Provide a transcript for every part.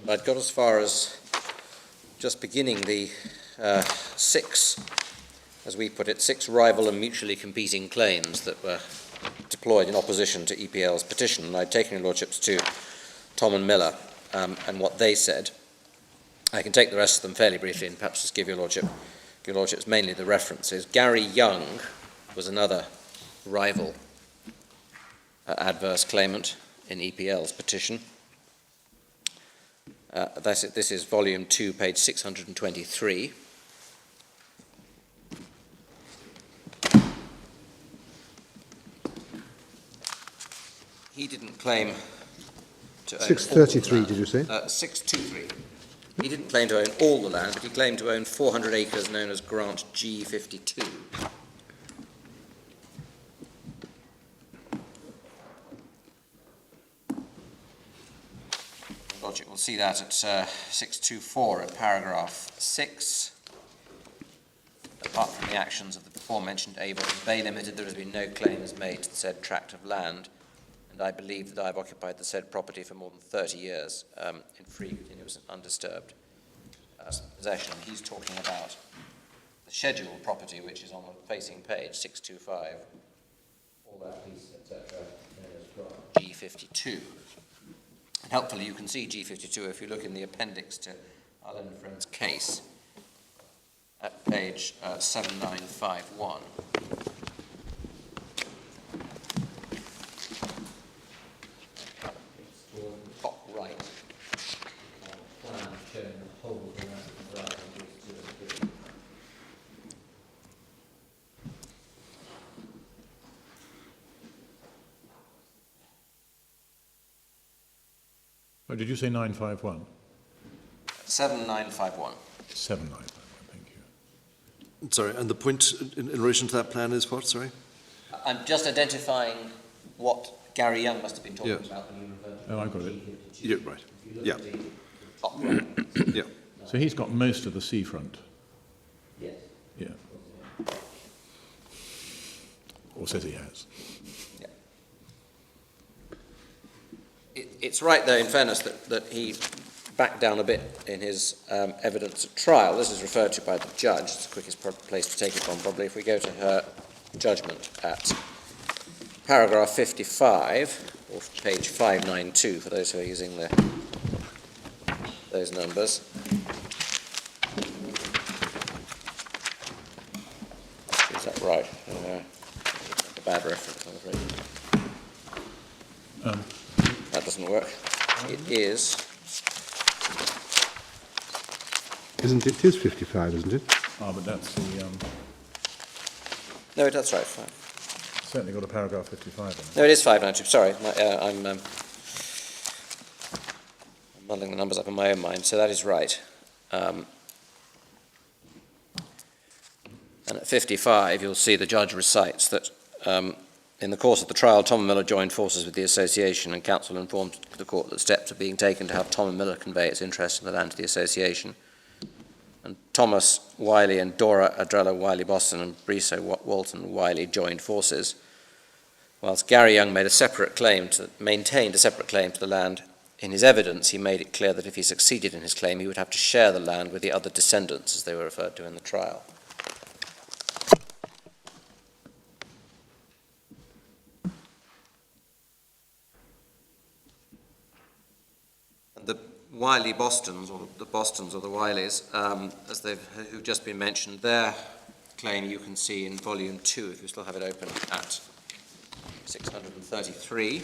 I'd got as far as just beginning the six, as we put it, six rival and mutually competing claims that were deployed in opposition to EPL's petition. And I'd taken your lordships to Tom and Miller and what they said. I can take the rest of them fairly briefly and perhaps just give your lordships mainly the references. Gary Young was another rival adverse claimant in EPL's petition. This is volume 2, page 623. He didn't claim to own 633, did you say? 623. He didn't claim to own all the land, but he claimed to own 400 acres known as Grant G52. Logic, we'll see that at 624 at paragraph 6. Apart from the actions of the before-mentioned Abel and Bay Limited, there has been no claims made to the said tract of land, and I believe that I have occupied the said property for more than 30 years in free, continuous and undisturbed possession. He's talking about the scheduled property, which is on the facing page, 625, all that piece, etc., G52. And helpfully, you can see G52 if you look in the appendix to Allen and Friends' case at page 7951. Top right. Plan showing the whole thing right. Oh, did you say 951? 7951. 791, thank you. Sorry, and the point in relation to that plan is what, sorry? I'm just identifying what Gary Young must have been talking about when you referred to I've got it. Yeah, right. Yeah. top right. Yeah. So he's got most of the seafront. Yes. Yeah. Or says he has. Yeah. It's right, though, in fairness, that he backed down a bit in his evidence at trial. This is referred to by the judge. It's the quickest place to take it from, probably. If we go to her judgment at paragraph 55, or page 592, for those who are using those numbers. Is that right? A bad reference, I'm afraid. That doesn't work. It is. Isn't it? It is 55, isn't it? Ah, but that's the... No, that's right. certainly got a paragraph 55 in it. No, it is 592. Sorry, I'm muddling the numbers up in my own mind. So that is right. And at 55, you'll see the judge recites that in the course of the trial, Tom and Miller joined forces with the association, and counsel informed the court that steps are being taken to have Tom and Miller convey its interest in the land to the association. And Thomas Wiley and Dora Adrella Wiley Boston and Briso Walton Wiley joined forces, whilst Gary Young maintained a separate claim to the land. In his evidence, he made it clear that if he succeeded in his claim, he would have to share the land with the other descendants, as they were referred to in the trial. The Wiley Bostons, or the Bostons or the Wileys, who've just been mentioned, their claim you can see in volume 2, if you still have it open, at 633.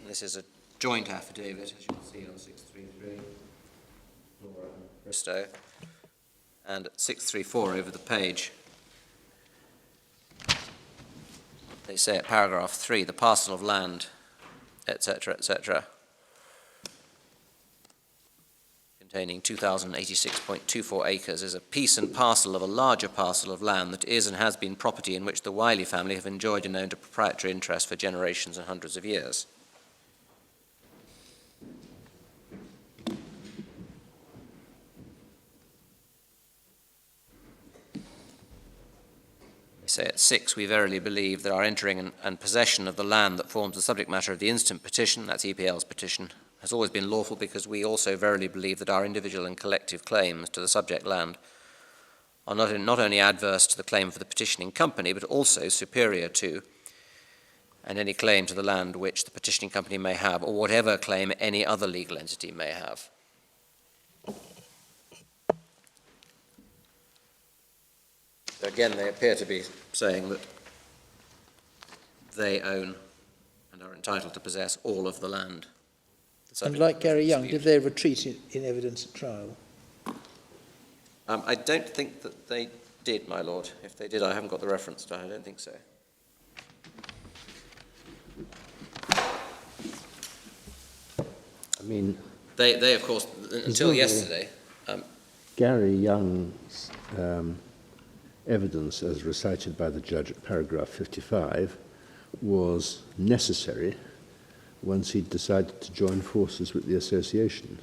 This is a joint affidavit, as you can see on 633. Bristow, and at 634 over the page, they say at paragraph 3, the parcel of land, etc., containing 2,086.24 acres, is a piece and parcel of a larger parcel of land that is and has been property in which the Wiley family have enjoyed and owned a proprietary interest for generations and hundreds of years. say at 6, we verily believe that our entering and possession of the land that forms the subject matter of the instant petition, that's EPL's petition, has always been lawful because we also verily believe that our individual and collective claims to the subject land are not only adverse to the claim for the petitioning company, but also superior to and any claim to the land which the petitioning company may have, or whatever claim any other legal entity may have. So again, they appear to be saying that they own and are entitled to possess all of the land. And like Gary Young, did they retreat in evidence at trial? I don't think that they did, my lord. If they did, I haven't got the reference to it. I don't think so. I mean, They of course, until yesterday, Gary Young's evidence, as recited by the judge at paragraph 55, was necessary once he'd decided to join forces with the association.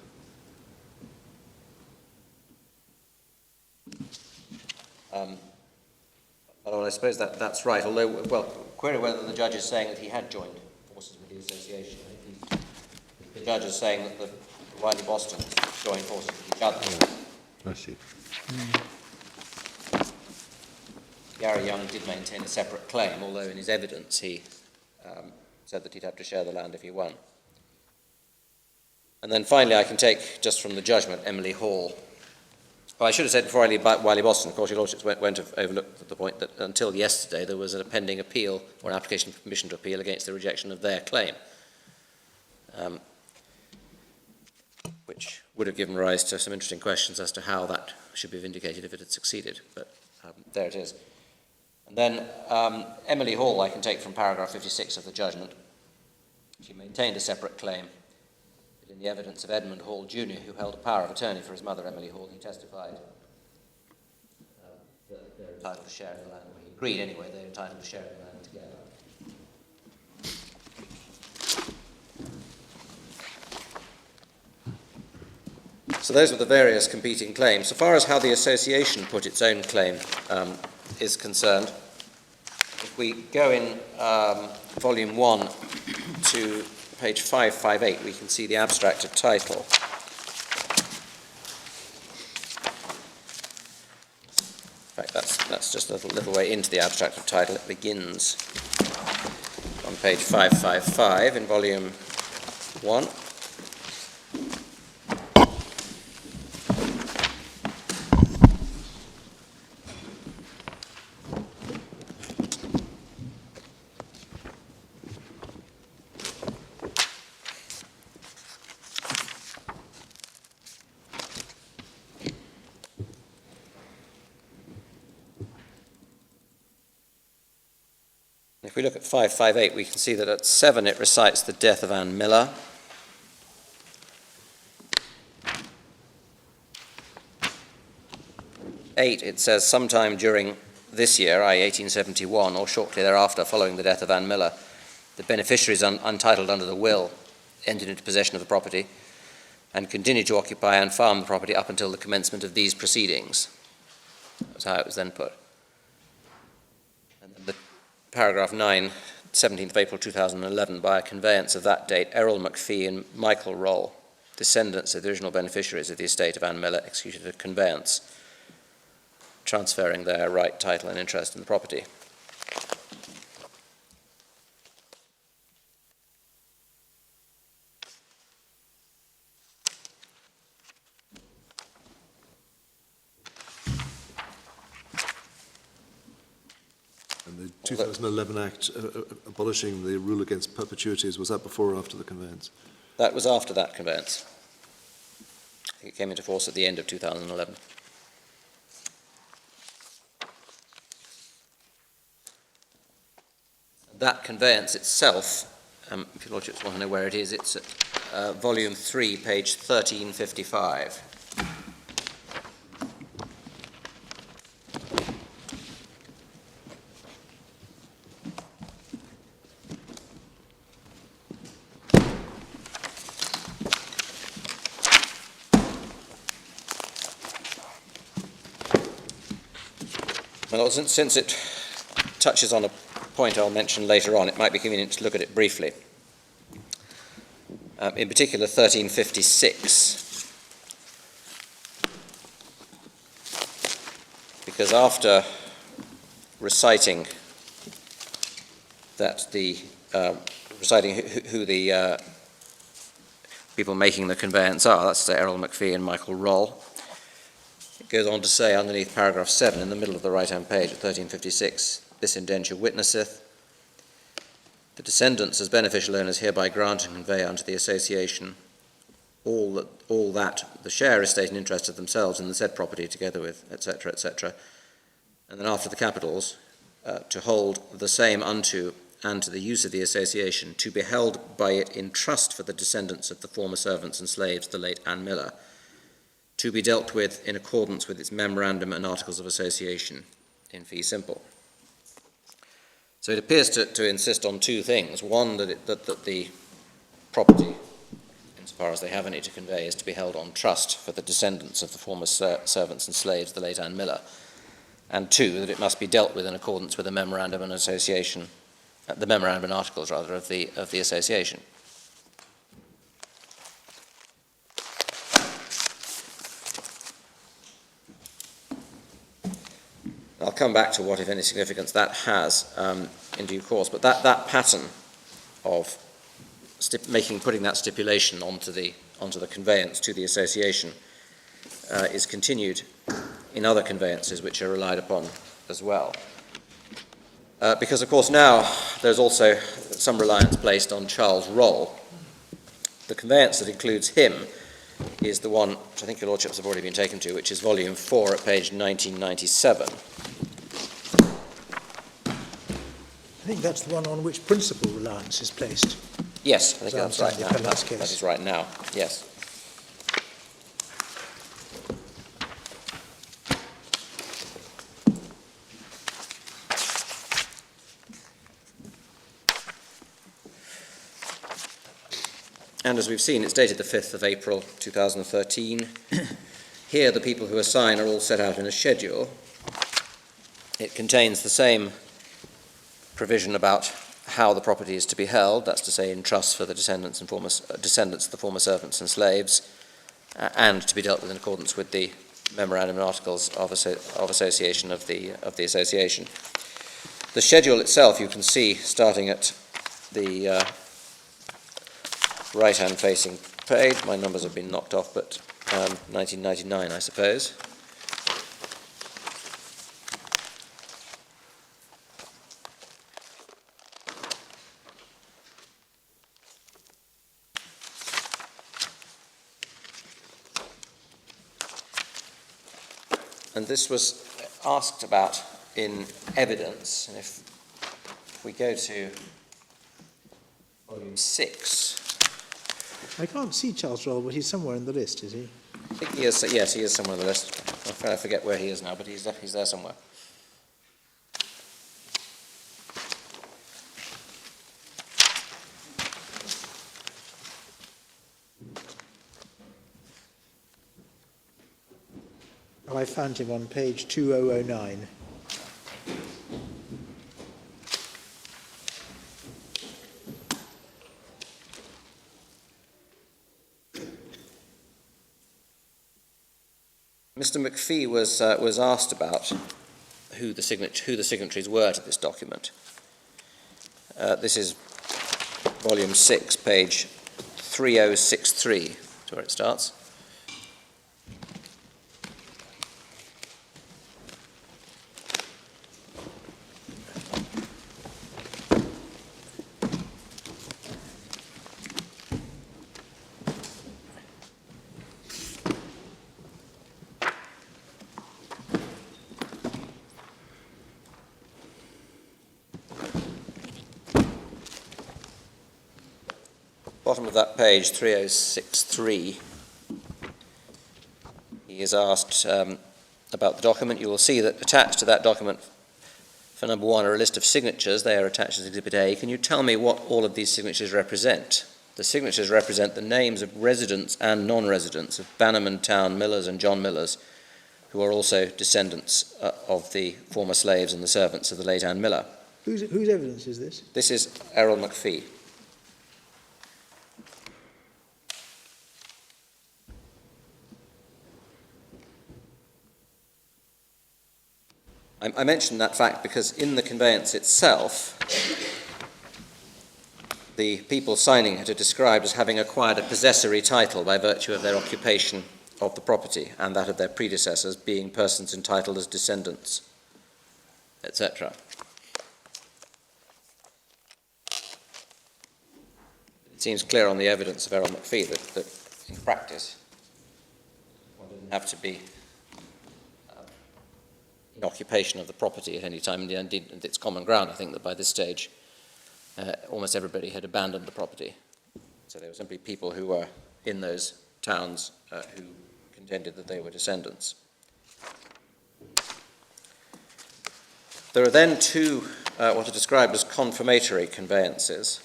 well, I suppose that's right, although, well, query whether the judge is saying that he had joined forces with the association. If the judge is saying that the Wiley Bostons joined forces with each other. I see. Gary Young did maintain a separate claim, although in his evidence he said that he'd have to share the land if he won. And then finally I can take, just from the judgment, Emily Hall. Well, I should have said before I leave Wiley Boston, of course, your lordships won't have overlooked the point that until yesterday there was a pending appeal or an application for permission to appeal against the rejection of their claim, which would have given rise to some interesting questions as to how that should be vindicated if it had succeeded, but there it is. And then Emily Hall I can take from paragraph 56 of the judgment. She maintained a separate claim. In the evidence of Edmund Hall, Jr., who held a power of attorney for his mother, Emily Hall, he testified that they're entitled to share the land. Well, he agreed anyway, they're entitled to share the land together. So those were the various competing claims. So far as how the association put its own claim is concerned, if we go in volume 1 to page 558, we can see the abstract of title. In fact, that's just a little way into the abstract of title. It begins on page 555 in volume 1. If we look at 558, we can see that at 7 it recites the death of Anne Miller. Eight, it says sometime during this year, i.e. 1871, or shortly thereafter, following the death of Anne Miller, the beneficiaries untitled under the will entered into possession of the property and continued to occupy and farm the property up until the commencement of these proceedings. That's how it was then put. And then the paragraph 9, 17th of April 2011, by a conveyance of that date, Errol McPhee and Michael Roll, descendants of the original beneficiaries of the estate of Anne Miller, executed a conveyance transferring their right, title and interest in the property. And the 2011 Act abolishing the rule against perpetuities, was that before or after the conveyance? That was after that conveyance. I think it came into force at the end of 2011. That conveyance itself, if your lordships want to know where it is, it's at volume 3, page 1355. Well, since it touches on a point I'll mention later on. It might be convenient to look at it briefly. In particular, 1356. Because after reciting that reciting who the people making the conveyance are, that's to say Errol McPhee and Michael Roll, it goes on to say underneath paragraph 7 in the middle of the right-hand page at 1356, this indenture witnesseth, the descendants as beneficial owners hereby grant and convey unto the association all that the share, estate and interest of themselves in the said property together with, etc., etc. And then after the capitals, to hold the same unto and to the use of the association, to be held by it in trust for the descendants of the former servants and slaves, the late Anne Miller, to be dealt with in accordance with its memorandum and articles of association in fee simple. So it appears to insist on two things. One, that the property, insofar as they have any to convey, is to be held on trust for the descendants of the former servants and slaves, the late Anne Miller. And two, that it must be dealt with in accordance with the memorandum and association, the memorandum and articles, rather, of the association. I'll come back to what, if any, significance that has in due course, but that pattern of putting that stipulation onto the conveyance to the association is continued in other conveyances which are relied upon as well. Because, of course, now there's also some reliance placed on Charles Roll. The conveyance that includes him is the one which I think your lordships have already been taken to, which is volume 4 at page 1997. I think that's the one on which principal reliance is placed. Yes, I think So that's right outside the now. appellant's case. That is right now, yes. And as we've seen, it's dated the 5th of April 2013. Here, the people who assign are all set out in a schedule. It contains the same provision about how the property is to be held, that's to say in trust for the descendants of the former servants and slaves, and to be dealt with in accordance with the memorandum and articles of association of the association. The schedule itself, you can see, starting at the right-hand facing page. My numbers have been knocked off, but 1999, I suppose. And this was asked about in evidence, and if we go to volume 6, I can't see Charles Roll, but he's somewhere in the list, is he? I think he is, yes, he is somewhere on the list. I forget where he is now, but he's there somewhere. Oh, I found him on page 2009. Mr. McPhee was asked about who the signatories were to this document. This is volume 6, page 3063, to where it starts. Bottom of that page, 3063, he is asked about the document. You will see that attached to that document, for number 1, are a list of signatures. They are attached as Exhibit A. Can you tell me what all of these signatures represent? The signatures represent the names of residents and non-residents of Bannerman Town, Millars and John Millars, who are also descendants of the former slaves and the servants of the late Anne Miller. Whose evidence is this? This is Errol McPhee. I mention that fact because in the conveyance itself, the people signing it are described as having acquired a possessory title by virtue of their occupation of the property and that of their predecessors being persons entitled as descendants, etc. It seems clear on the evidence of Errol McPhee that in practice one doesn't have to be in occupation of the property at any time. Indeed, it's common ground, I think, that by this stage almost everybody had abandoned the property. So they were simply people who were in those towns who contended that they were descendants. There are then two what are described as confirmatory conveyances,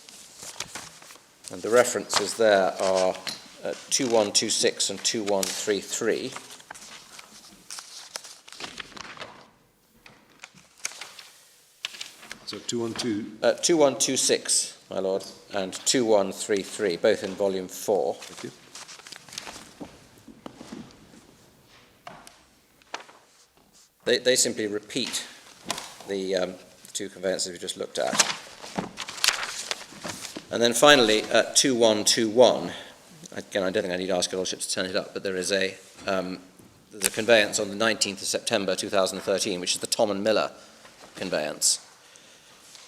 and the references there are 2126 and 2133. So 212. 2126, my lord, and 2133, both in volume 4. Thank you. They simply repeat the two conveyances we just looked at. And then finally, 2121. Again, I don't think I need to ask your lordship to turn it up, but there is there's a conveyance on the 19th of September 2013, which is the Tom and Miller conveyance.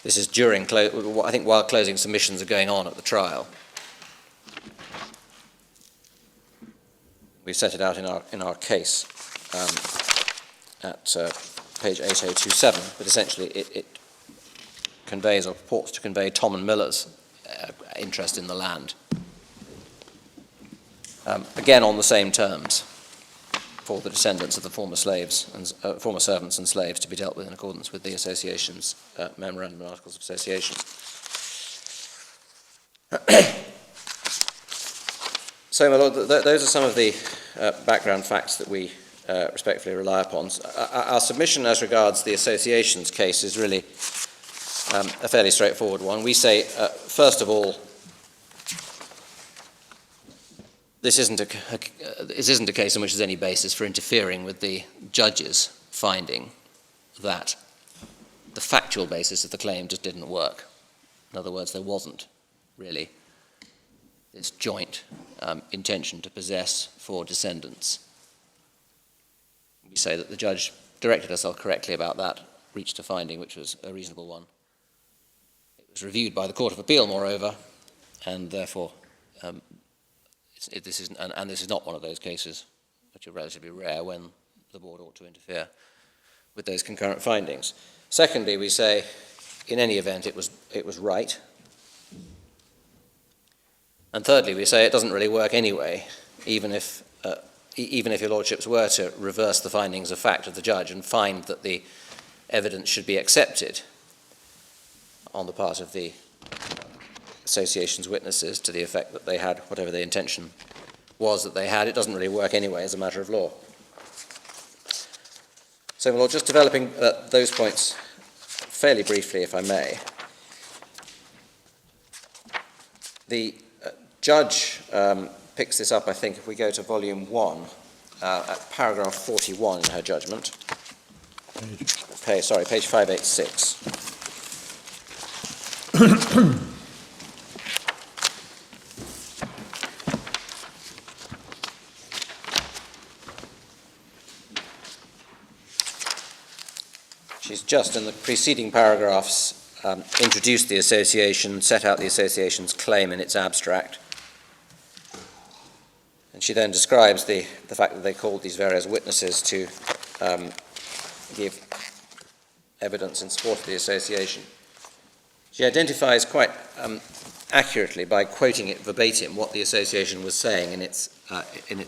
This is during, I think, while closing submissions are going on at the trial. We set it out in our case at page 8027, but essentially it conveys or purports to convey Tom and Miller's interest in the land. Again, on the same terms for the descendants of the former slaves and former servants and slaves to be dealt with in accordance with the association's memorandum and articles of association. So, my lord, those are some of the background facts that we respectfully rely upon. Our submission as regards the association's case is really a fairly straightforward one. We say, first of all, this isn't a case in which there's any basis for interfering with the judge's finding that the factual basis of the claim just didn't work. In other words, there wasn't really this joint intention to possess for descendants. We say that the judge directed herself correctly about that, reached a finding which was a reasonable one. It was reviewed by the Court of Appeal, moreover, and therefore this is not one of those cases which are relatively rare when the board ought to interfere with those concurrent findings. Secondly, we say, in any event, it was right. And thirdly, we say it doesn't really work anyway, even if your lordships were to reverse the findings of fact of the judge and find that the evidence should be accepted on the part of the association's witnesses to the effect that they had whatever the intention was that they had. It doesn't really work anyway as a matter of law. So, my lord, just developing those points fairly briefly, if I may. The judge picks this up, I think, if we go to volume 1, at paragraph 41 in her judgment. Page 586. She's just in the preceding paragraphs introduced the association, set out the association's claim in its abstract. And she then describes the fact that they called these various witnesses to give evidence in support of the association. She identifies quite accurately, by quoting it verbatim, what the association was saying in its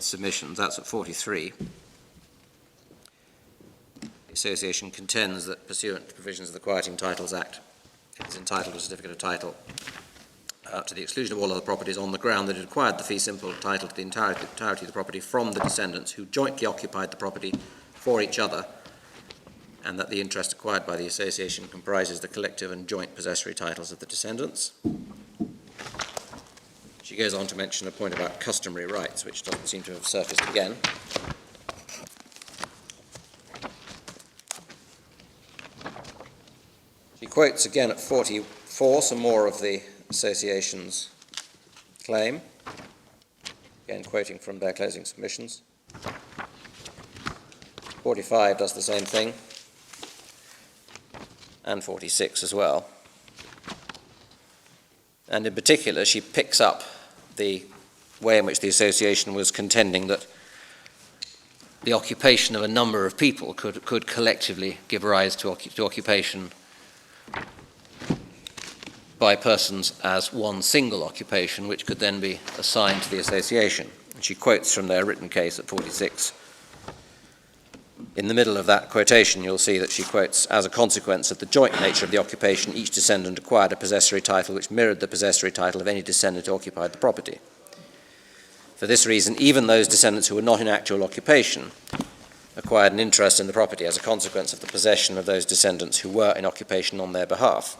submissions. That's at 43. The association contends that, pursuant to provisions of the Quieting Titles Act, it is entitled to a certificate of title to the exclusion of all other properties on the ground that it acquired the fee simple title to the entirety of the property from the descendants who jointly occupied the property for each other and that the interest acquired by the association comprises the collective and joint possessory titles of the descendants. She goes on to mention a point about customary rights, which doesn't seem to have surfaced again. She quotes again at 44 some more of the association's claim, again quoting from their closing submissions. 45 does the same thing, and 46 as well. And in particular, she picks up the way in which the association was contending that the occupation of a number of people could collectively give rise to occupation by persons as one single occupation, which could then be assigned to the association. And she quotes from their written case at 46. In the middle of that quotation, you'll see that she quotes, as a consequence of the joint nature of the occupation, each descendant acquired a possessory title which mirrored the possessory title of any descendant who occupied the property. For this reason, even those descendants who were not in actual occupation acquired an interest in the property as a consequence of the possession of those descendants who were in occupation on their behalf.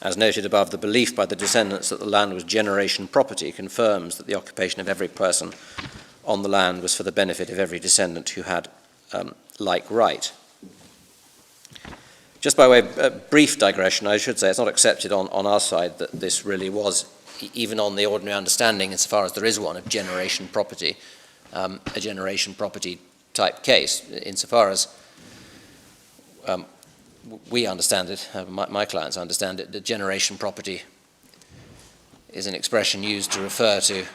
As noted above, the belief by the descendants that the land was generation property confirms that the occupation of every person on the land was for the benefit of every descendant who had like right. Just by way of a brief digression, I should say it's not accepted on our side that this really was, even on the ordinary understanding, insofar as there is one, of generation property, a generation property type case, insofar as we understand it, my clients understand it, that generation property is an expression used to refer to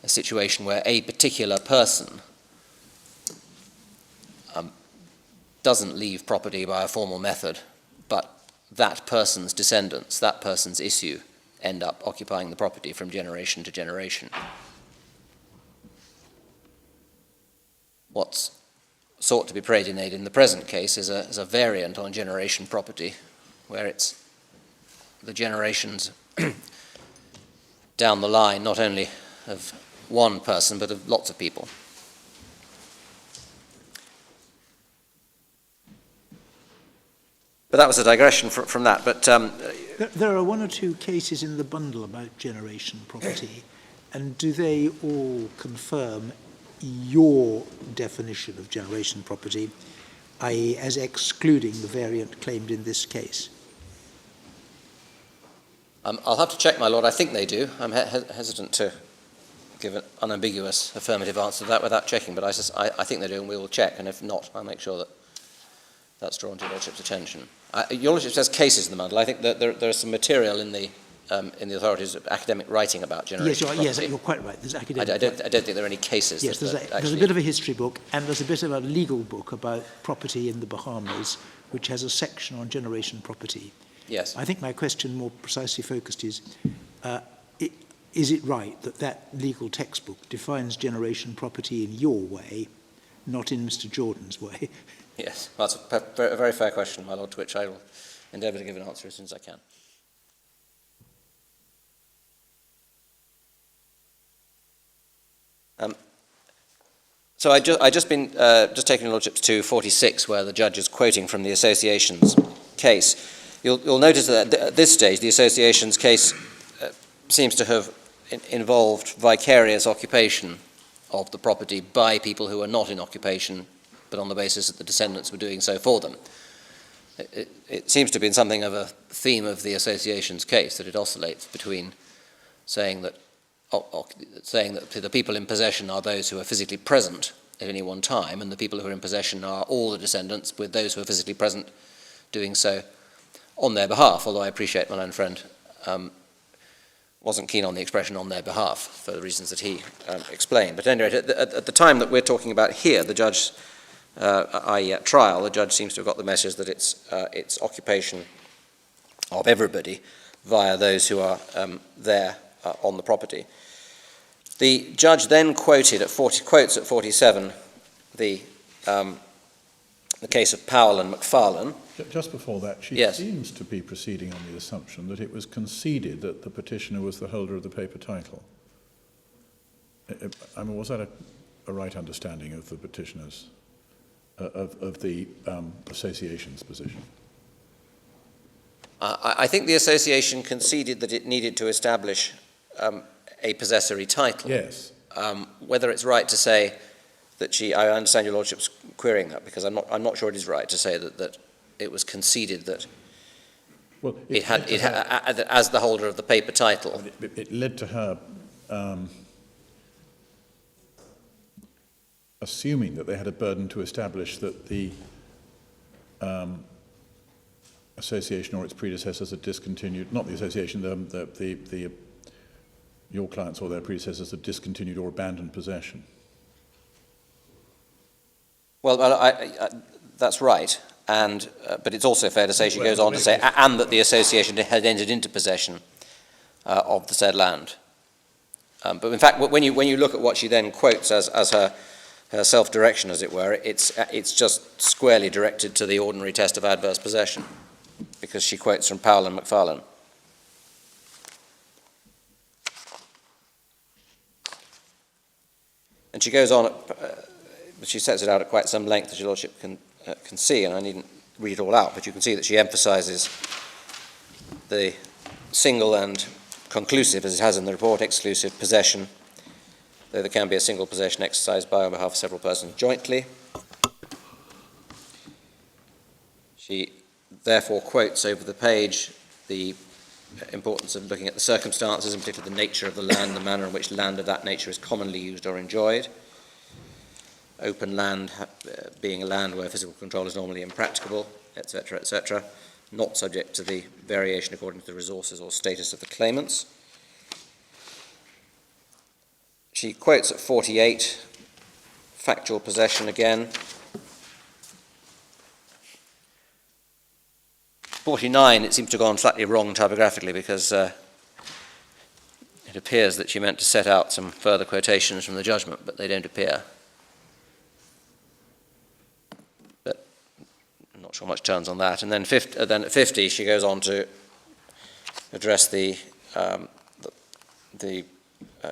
a situation where a particular person doesn't leave property by a formal method, but that person's descendants, that person's issue, end up occupying the property from generation to generation. What's sought to be paraded in the present case is a variant on generation property, where it's the generations down the line, not only of one person, but of lots of people. But that was a digression from that. But There are one or two cases in the bundle about generation property, and do they all confirm your definition of generation property, i.e. as excluding the variant claimed in this case? I'll have to check, my lord. I think they do. I'm hesitant to give an unambiguous affirmative answer to that without checking, but I think they do, and we will check, and if not, I'll make sure that that's drawn to your lordship's attention. Your lordship says cases in the bundle. I think that there is some material in the authorities' academic writing about generation property. Yes, you're quite right. There's academic. I don't think there are any cases. Yes, there's a bit of a history book, and there's a bit of a legal book about property in the Bahamas, which has a section on generation property. Yes. I think my question more precisely focused is it right that that legal textbook defines generation property in your way, not in Mr. Jordan's way? Yes, well, that's a very fair question, my lord, to which I will endeavour to give an answer as soon as I can. So I just taking lordships to 46, where the judge is quoting from the association's case. You'll notice that at this stage, the association's case seems to have involved vicarious occupation of the property by people who are not in occupation, but on the basis that the descendants were doing so for them. It seems to be something of a theme of the association's case, that it oscillates between saying that the people in possession are those who are physically present at any one time, and the people who are in possession are all the descendants, with those who are physically present doing so on their behalf, although I appreciate my own friend wasn't keen on the expression on their behalf for the reasons that he explained. But anyway, at the time that we're talking about here, the judge, i.e. at trial, the judge seems to have got the message that it's occupation of everybody via those who are there on the property. The judge then quotes at 47 the case of Powell and McFarlane. Just before that, she Yes. seems to be proceeding on the assumption that it was conceded that the petitioner was the holder of the paper title. I mean, was that a right understanding of the petitioner's of the association's position? I think the association conceded that it needed to establish a possessory title. Yes. Whether it's right to say that I understand your lordship's querying that, because I'm not sure it is right to say that it was conceded that Well, as the holder of the paper title. It led to her assuming that they had a burden to establish that the association or its predecessors had discontinued, not the association, your clients or their predecessors had discontinued or abandoned possession. Well, that's right, but it's also fair to say, she goes on to say, and that the association had entered into possession of the said land. But in fact, when you look at what she then quotes as her self-direction, as it were, it's just squarely directed to the ordinary test of adverse possession, because she quotes from Powell and McFarlane. And she goes on, she sets it out at quite some length, as your lordship can see, and I needn't read it all out, but you can see that she emphasises the single and conclusive, as it has in the report, exclusive possession, though there can be a single possession exercised by on behalf of several persons jointly. She therefore quotes over the page the importance of looking at the circumstances, in particular the nature of the land, the manner in which land of that nature is commonly used or enjoyed. Open land being a land where physical control is normally impracticable, etc., not subject to the variation according to the resources or status of the claimants. She quotes at 48, factual possession again. 49, it seems to have gone slightly wrong typographically, because it appears that she meant to set out some further quotations from the judgment, but they don't appear. But I'm not sure much turns on that. And then, then at 50, she goes on to address the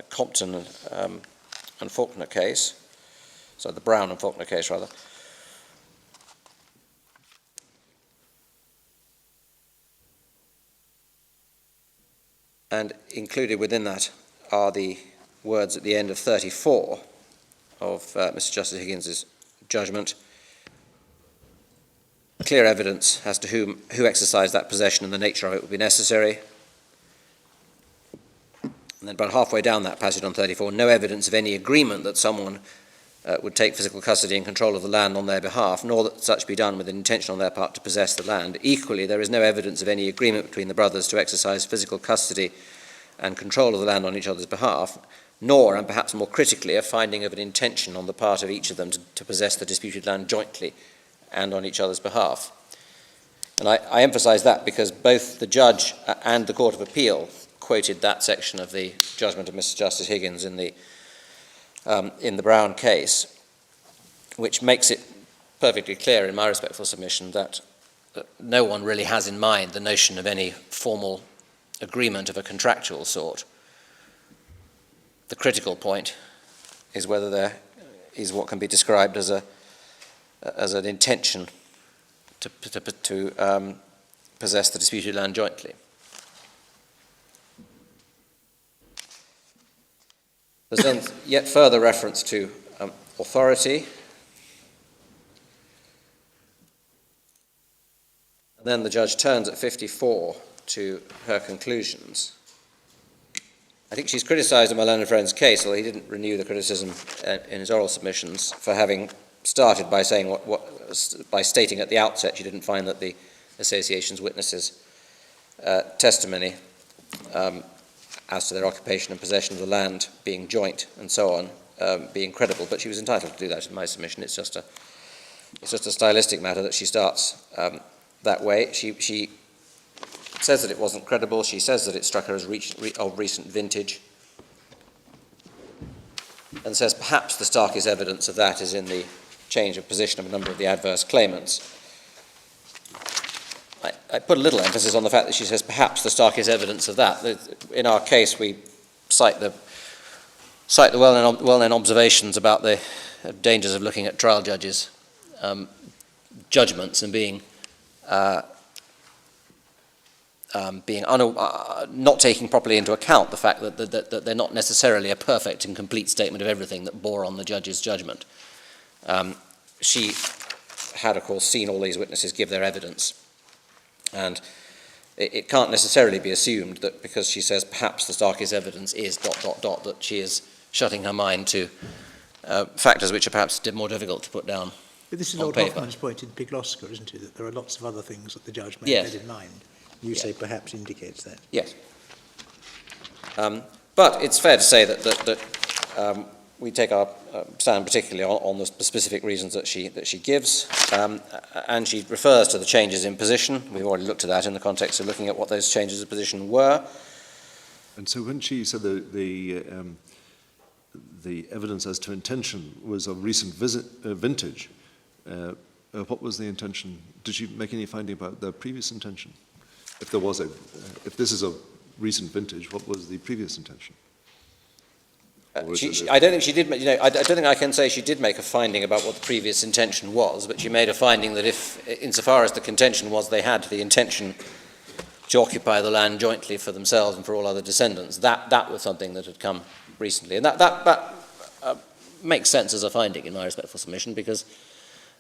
Compton and Faulkner case, so the Brown and Faulkner case, rather. And included within that are the words at the end of 34 of Mr. Justice Higgins's judgment. Clear evidence as to who exercised that possession and the nature of it would be necessary. And then about halfway down that passage on 34, no evidence of any agreement that someone would take physical custody and control of the land on their behalf, nor that such be done with an intention on their part to possess the land. Equally, there is no evidence of any agreement between the brothers to exercise physical custody and control of the land on each other's behalf, nor, and perhaps more critically, a finding of an intention on the part of each of them to possess the disputed land jointly and on each other's behalf. And I emphasise that because both the judge and the Court of Appeal quoted that section of the judgment of Mr. Justice Higgins in the Brown case, which makes it perfectly clear in my respectful submission that no one really has in mind the notion of any formal agreement of a contractual sort. The critical point is whether there is what can be described as an intention to possess the disputed land jointly. There's then yet further reference to authority. And then the judge turns at 54 to her conclusions. I think she's criticised in my learned friend's case, although he didn't renew the criticism in his oral submissions, for having started by saying by stating at the outset she didn't find that the association's witnesses' testimony as to their occupation and possession of the land being joint and so on, being credible, but she was entitled to do that in my submission. It's just a stylistic matter that she starts that way. She says that it wasn't credible. She says that it struck her as of recent vintage, and says perhaps the starkest evidence of that is in the change of position of a number of the adverse claimants. I put a little emphasis on the fact that she says perhaps the starkest evidence of that. In our case, we cite the well-known observations about the dangers of looking at trial judges judgments and being not taking properly into account the fact that they're not necessarily a perfect and complete statement of everything that bore on the judge's judgment. She had, of course, seen all these witnesses give their evidence, and it can't necessarily be assumed that because she says perhaps the starkest evidence is ... that she is shutting her mind to factors which are perhaps more difficult to put down. But this is on Lord paper. Hoffman's point in Piglosker, isn't it? That there are lots of other things that the judge may Yes. have had in mind. You say perhaps indicates that. Yes. But it's fair to say that we take our stand particularly on the specific reasons that she gives, and she refers to the changes in position. We've already looked at that in the context of looking at what those changes of position were. And so when she said the evidence as to intention was of recent vintage, what was the intention? Did she make any finding about the previous intention? If this is a recent vintage, what was the previous intention? I don't think she did. I don't think I can say she did make a finding about what the previous intention was, but she made a finding that if, insofar as the contention was they had the intention to occupy the land jointly for themselves and for all other descendants, that was something that had come recently, and that makes sense as a finding in my respectful submission, because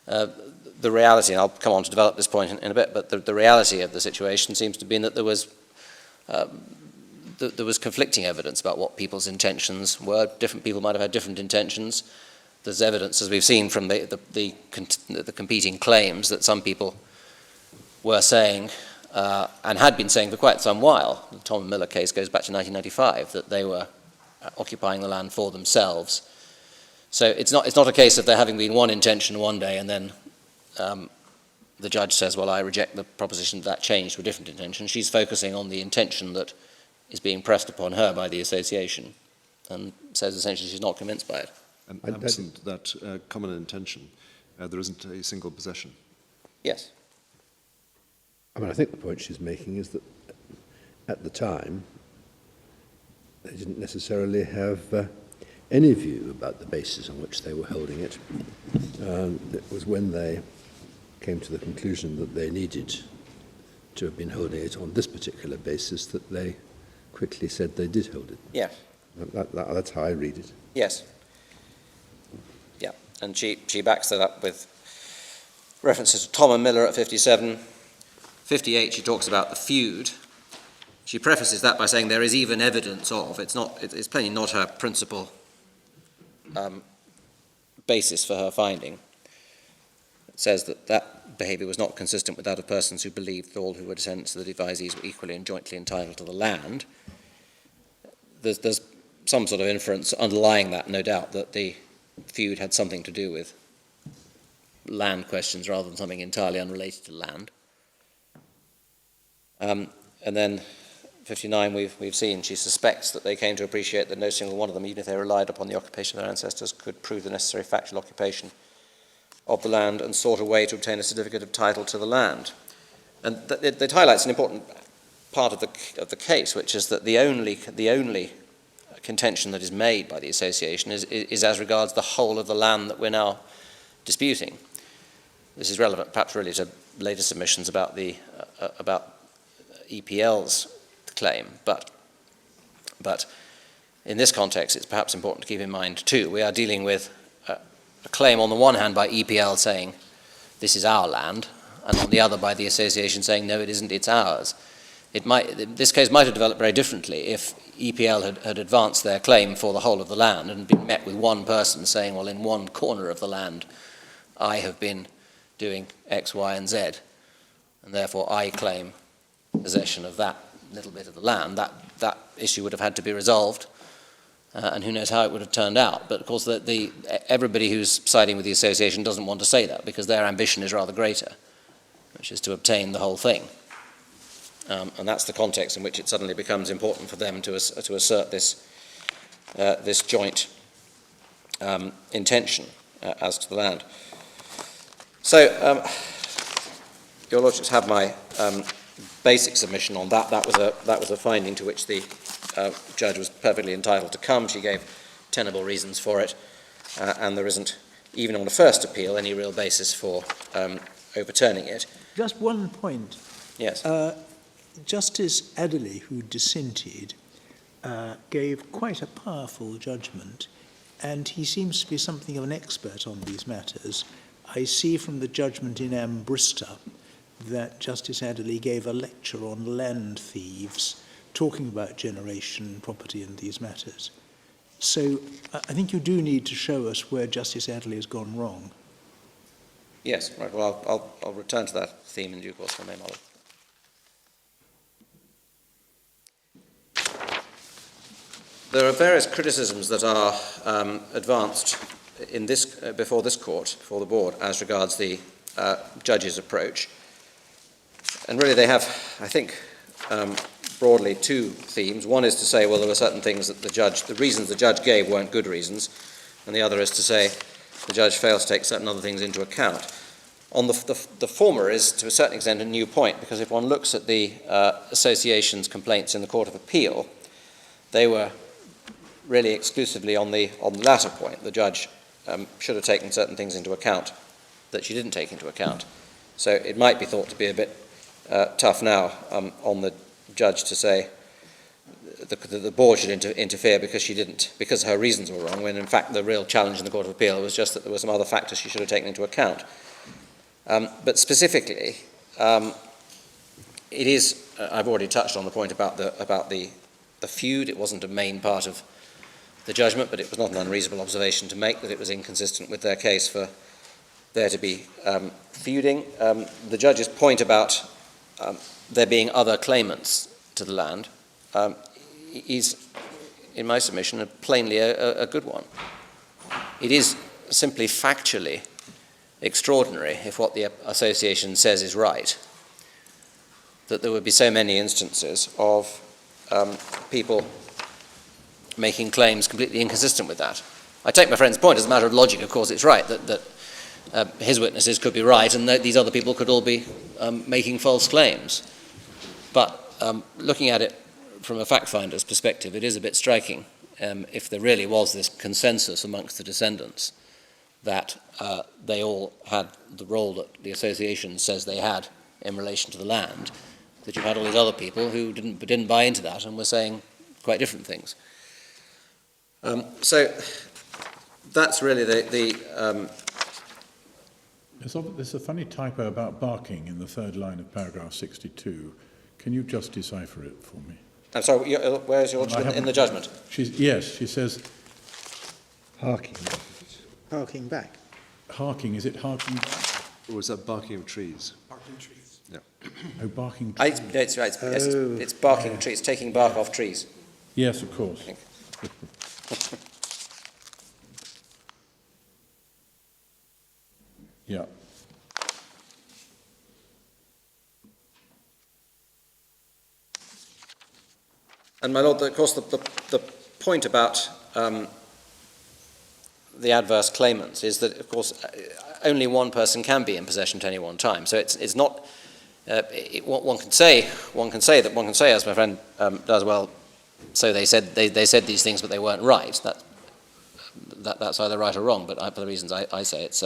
the reality, and I'll come on to develop this point in a bit, but the reality of the situation seems to be that there was conflicting evidence about what people's intentions were. Different people might have had different intentions. There's evidence, as we've seen from the competing claims, that some people were saying, and had been saying for quite some while, the Tom and Miller case goes back to 1995, that they were occupying the land for themselves. So it's not a case of there having been one intention one day and then the judge says, well, I reject the proposition that changed to a different intention. She's focusing on the intention that is being pressed upon her by the association, and says essentially she's not convinced by it. And absent that common intention, there isn't a single possession. Yes. I mean, I think the point she's making is that at the time, they didn't necessarily have any view about the basis on which they were holding it. It was when they came to the conclusion that they needed to have been holding it on this particular basis that they quickly said they did hold it. Yeah. That's how I read it. Yes. Yeah, and she backs that up with references to Tom and Miller at 57. 58, she talks about the feud. She prefaces that by saying there is even evidence of. It's plainly not her principal basis for her finding. It says that behaviour was not consistent with that of persons who believed that all who were descendants of the devisees were equally and jointly entitled to the land. There's some sort of inference underlying that, no doubt, that the feud had something to do with land questions rather than something entirely unrelated to land. And then 59, we've seen, she suspects that they came to appreciate that no single one of them, even if they relied upon the occupation of their ancestors, could prove the necessary factual occupation of the land and sought a way to obtain a certificate of title to the land. And it highlights an important part of the case, which is that the only contention that is made by the association is as regards the whole of the land that we're now disputing. This is relevant, perhaps, really to later submissions about EPL's claim, but in this context, it's perhaps important to keep in mind too. We are dealing with a claim on the one hand by EPL saying this is our land, and on the other by the association saying no, it isn't, it's ours. This case might have developed very differently if EPL had advanced their claim for the whole of the land and been met with one person saying, well, in one corner of the land, I have been doing X, Y, and Z, and therefore I claim possession of that little bit of the land. That issue would have had to be resolved, and who knows how it would have turned out. But of course, everybody who's siding with the association doesn't want to say that, because their ambition is rather greater, which is to obtain the whole thing. And that's the context in which it suddenly becomes important for them to assert this joint intention as to the land. So, Your Lordships have my basic submission on that. That was a finding to which the judge was perfectly entitled to come. She gave tenable reasons for it, and there isn't even on a first appeal, any real basis for overturning it. Just one point. Yes. Justice Adderley, who dissented, gave quite a powerful judgment, and he seems to be something of an expert on these matters. I see from the judgment in Ambrista that Justice Adderley gave a lecture on land thieves, talking about generation property and these matters. So I think you do need to show us where Justice Adderley has gone wrong. Yes, right. Well, I'll return to that theme in due course, if I may, Molly. There are various criticisms that are advanced in this, before this court, before the board, as regards the judge's approach. And really they have, I think, broadly two themes. One is to say, well, there were certain things that the reasons the judge gave weren't good reasons, and the other is to say the judge fails to take certain other things into account. On the former is, to a certain extent, a new point, because if one looks at the association's complaints in the Court of Appeal, they were really exclusively on the latter point. The judge should have taken certain things into account that she didn't take into account. So it might be thought to be a bit tough now on the judge to say the board should interfere because her reasons were wrong, when in fact the real challenge in the Court of Appeal was just that there were some other factors she should have taken into account. But specifically, it is, I've already touched on the point about the feud. It wasn't a main part of the judgment, but it was not an unreasonable observation to make that it was inconsistent with their case for there to be feuding. The judge's point about there being other claimants to the land is, in my submission, plainly a good one. It is simply factually extraordinary, if what the association says is right, that there would be so many instances of people making claims completely inconsistent with that. I take my friend's point as a matter of logic. Of course, it's right that his witnesses could be right and that these other people could all be making false claims. But looking at it from a fact finder's perspective, it is a bit striking if there really was this consensus amongst the descendants that they all had the role that the association says they had in relation to the land, that you had all these other people who didn't buy into that and were saying quite different things. So that's really There's a funny typo about barking in the third line of paragraph 62. Can you just decipher it for me? I'm sorry, where's your in the judgment? Yes, she says Harking. Harking back. harking. Is it harking back? Or was that barking of trees? Barking trees. Yeah. Oh, barking It's right. It's barking trees, taking bark off trees. Yes, of course. I think. Yeah. And my lord, of course, the point about the adverse claimants is that, of course, only one person can be in possession at any one time. So it's not. One can say, as my friend does, well, so they said these things, but they weren't right. That's either right or wrong. But for the reasons I say, it's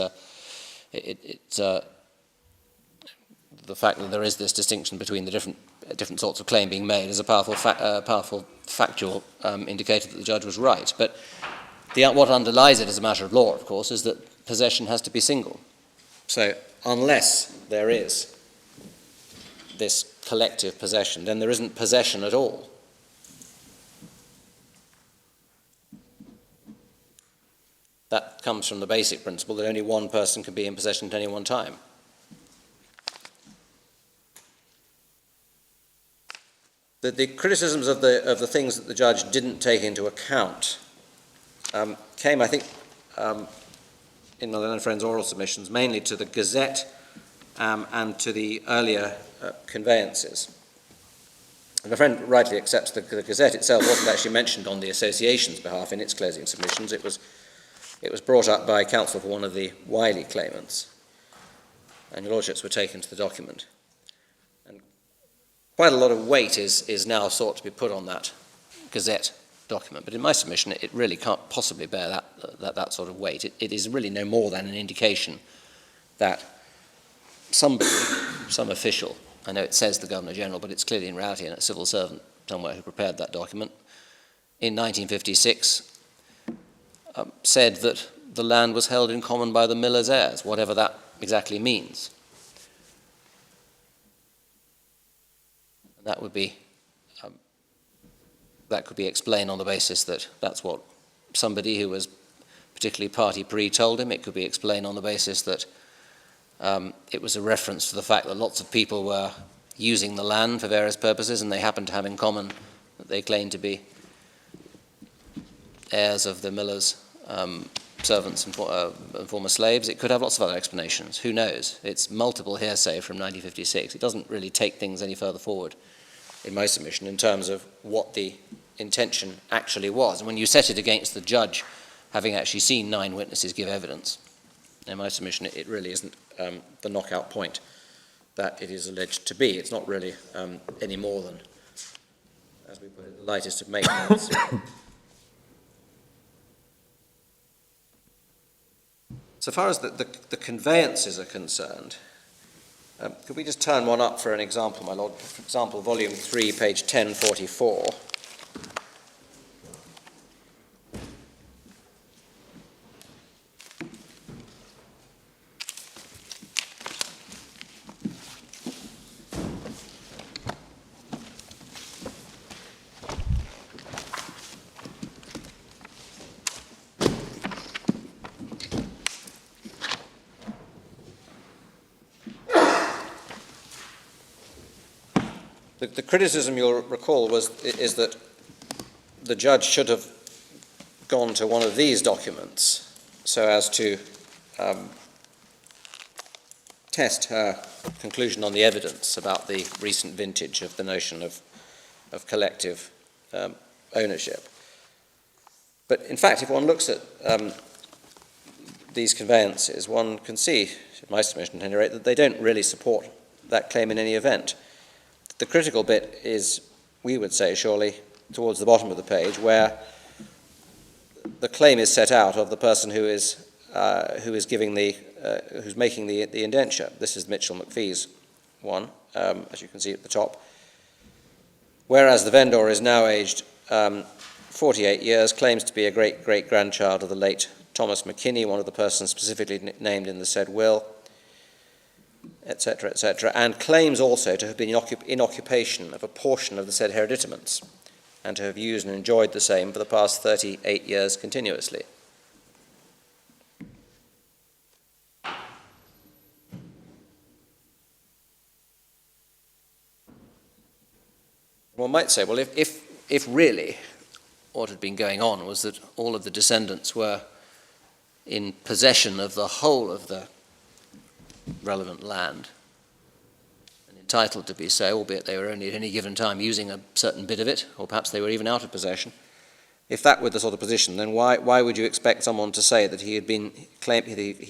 the fact that there is this distinction between the different sorts of claim being made is a powerful factual indicator that the judge was right. But what underlies it as a matter of law, of course, is that possession has to be single. So unless there is this collective possession, then there isn't possession at all. That comes from the basic principle that only one person can be in possession at any one time. The criticisms of the things that the judge didn't take into account came, I think, in my learned friend's oral submissions, mainly to the Gazette and to the earlier conveyances. And my friend rightly accepts the Gazette itself wasn't actually mentioned on the association's behalf in its closing submissions. It was brought up by counsel for one of the Wiley claimants, and your lordships were taken to the document. And quite a lot of weight is now sought to be put on that Gazette document. But in my submission, it really can't possibly bear that sort of weight. It is really no more than an indication that some official, I know it says the Governor-General, but it's clearly in reality a civil servant somewhere who prepared that document, in 1956 said that the land was held in common by the Millars' heirs, whatever that exactly means. And that would be, that could be explained on the basis that that's what somebody who was particularly party pre told him. It could be explained on the basis that it was a reference to the fact that lots of people were using the land for various purposes, and they happened to have in common that they claimed to be heirs of the Millars' servants and former slaves. It could have lots of other explanations. Who knows? It's multiple hearsay from 1956. It doesn't really take things any further forward, in my submission, in terms of what the intention actually was. And when you set it against the judge having actually seen 9 witnesses give evidence, in my submission, it really isn't the knockout point that it is alleged to be. It's not really any more than, as we put it, the lightest of make-beliefs. So far as the conveyances are concerned, could we just turn one up for an example, my Lord? For example, volume 3, page 1044. The criticism, you'll recall, is that the judge should have gone to one of these documents so as to test her conclusion on the evidence about the recent vintage of the notion of collective ownership. But in fact, if one looks at these conveyances, one can see, in my submission at any rate, that they don't really support that claim in any event. The critical bit is, we would say, surely, towards the bottom of the page, where the claim is set out of the person who is giving who's making the indenture. This is Mitchell McPhee's one, as you can see at the top. Whereas the vendor is now aged 48 years, claims to be a great-great-grandchild of the late Thomas McKinney, one of the persons specifically named in the said will, etc., etc., and claims also to have been in occupation of a portion of the said hereditaments, and to have used and enjoyed the same for the past 38 years continuously. One might say, well, if really what had been going on was that all of the descendants were in possession of the whole of the relevant land, and entitled to be so, albeit they were only at any given time using a certain bit of it, or perhaps they were even out of possession. If that were the sort of position, then why would you expect someone to say that he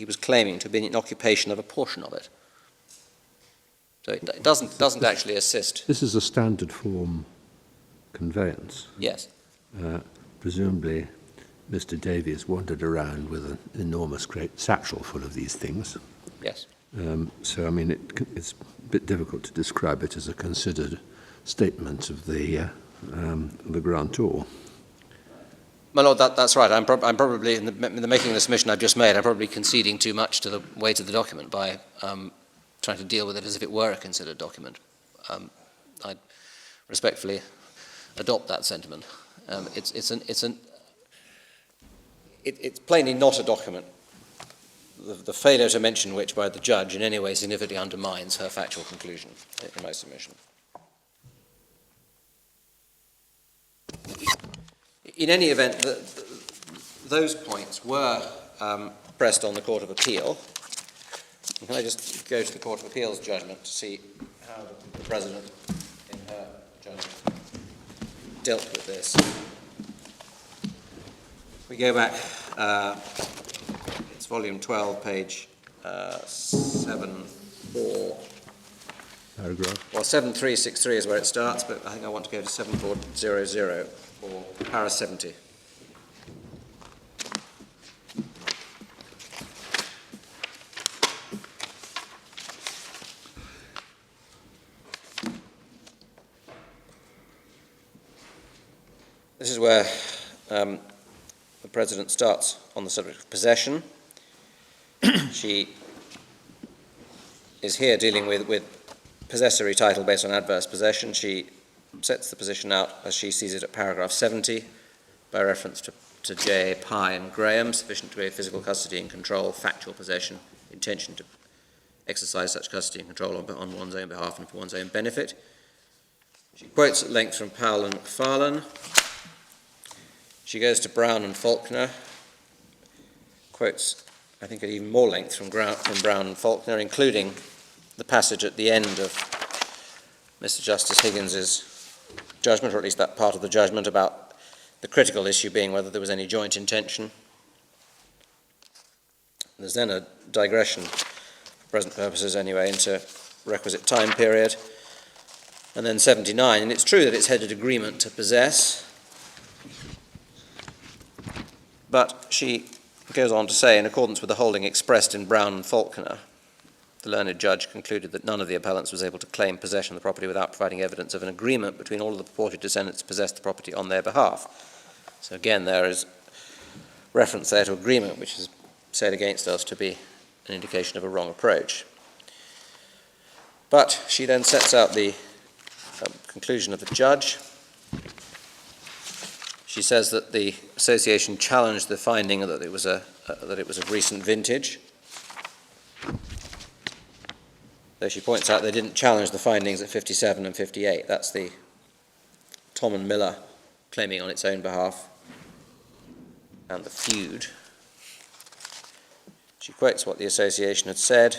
was claiming to have been in occupation of a portion of it? So it doesn't actually assist. This is a standard form conveyance. Yes. Presumably, Mr. Davies wandered around with an enormous great satchel full of these things. Yes. So, I mean, it's a bit difficult to describe it as a considered statement of the grantor. My Lord, that's right. I'm probably, in the making of the submission I've just made, I'm probably conceding too much to the weight of the document by trying to deal with it as if it were a considered document. I respectfully adopt that sentiment. It's plainly not a document, the failure to mention which by the judge in any way significantly undermines her factual conclusion in my submission. In any event, those points were pressed on the Court of Appeal. Can I just go to the Court of Appeal's judgment to see how the President, in her judgment, dealt with this? We go back, it's volume 12, page 74. Paragraph. Well, 7363 is where it starts, but I think I want to go to 7400. for para 70. This is where the President starts on the subject of possession. She is here dealing with possessory title based on adverse possession. She sets the position out as she sees it at paragraph 70 by reference to J. Pye and Graham, sufficient to be physical custody and control, factual possession, intention to exercise such custody and control on one's own behalf and for one's own benefit. She quotes at length from Powell and McFarlane. She goes to Brown and Faulkner, quotes, I think, at even more length from Brown and Faulkner, including the passage at the end of Mr. Justice Higgins's judgment, or at least that part of the judgment, about the critical issue being whether there was any joint intention. There's then a digression, for present purposes anyway, into requisite time period, and then 79, and it's true that it's headed agreement to possess, but she goes on to say, in accordance with the holding expressed in Brown and Faulkner, the learned judge concluded that none of the appellants was able to claim possession of the property without providing evidence of an agreement between all of the purported descendants to possess the property on their behalf. So again, there is reference there to agreement, which is said against us to be an indication of a wrong approach. But she then sets out the conclusion of the judge. She says that the association challenged the finding that it was of recent vintage. Though she points out they didn't challenge the findings at 57 and 58. That's the Tom and Miller claiming on its own behalf and the feud. She quotes what the association had said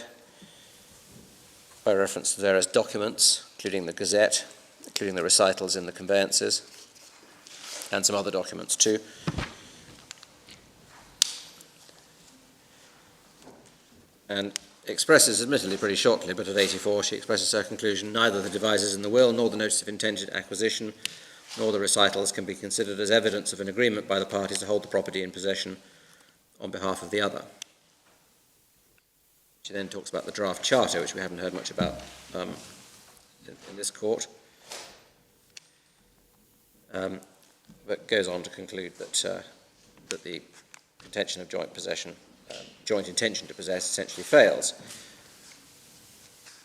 by reference to various documents, including the Gazette, including the recitals in the conveyances, and some other documents too. And expresses, admittedly pretty shortly, but at 84, she expresses her conclusion: neither the devises in the will, nor the notice of intended acquisition, nor the recitals can be considered as evidence of an agreement by the parties to hold the property in possession on behalf of the other. She then talks about the draft charter, which we haven't heard much about in this court, but goes on to conclude that the contention of joint possession, joint intention to possess, essentially fails.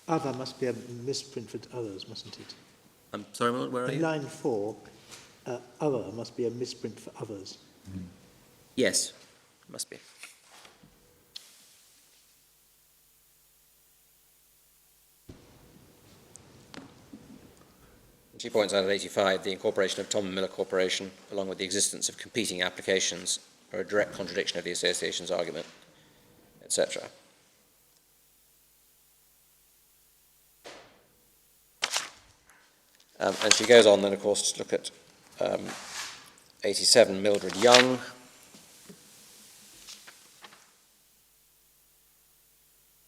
Other must be a misprint for others, mustn't it? I'm sorry, where are In you? line 4, other must be a misprint for others. Yes, must be. She points out at 85 the incorporation of Tom and Miller Corporation, along with the existence of competing applications, are a direct contradiction of the association's argument, etc. And she goes on then, of course, to look at 87, Mildred Young.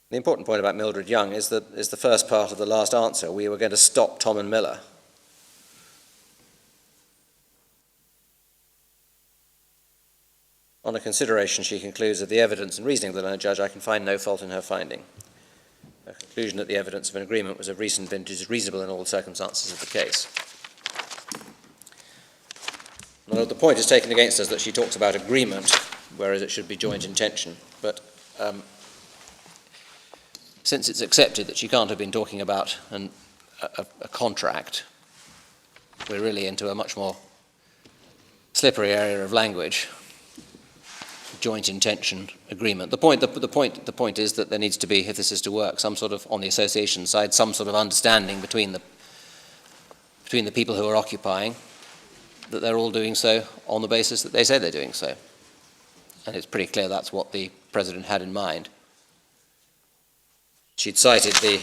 The important point about Mildred Young is the first part of the last answer. We were going to stop Tom and Miller. On a consideration, she concludes that the evidence and reasoning of the learned judge, I can find no fault in her finding. Her conclusion that the evidence of an agreement was of recent vintage is reasonable in all the circumstances of the case. Now, the point is taken against us that she talks about agreement, whereas it should be joint intention. But since it's accepted that she can't have been talking about a contract, we're really into a much more slippery area of language. Joint intention agreement. The point is that there needs to be, if this is to work, some sort of, on the association side, some sort of understanding between the people who are occupying, that they're all doing so on the basis that they say they're doing so. And it's pretty clear that's what the President had in mind. She'd cited the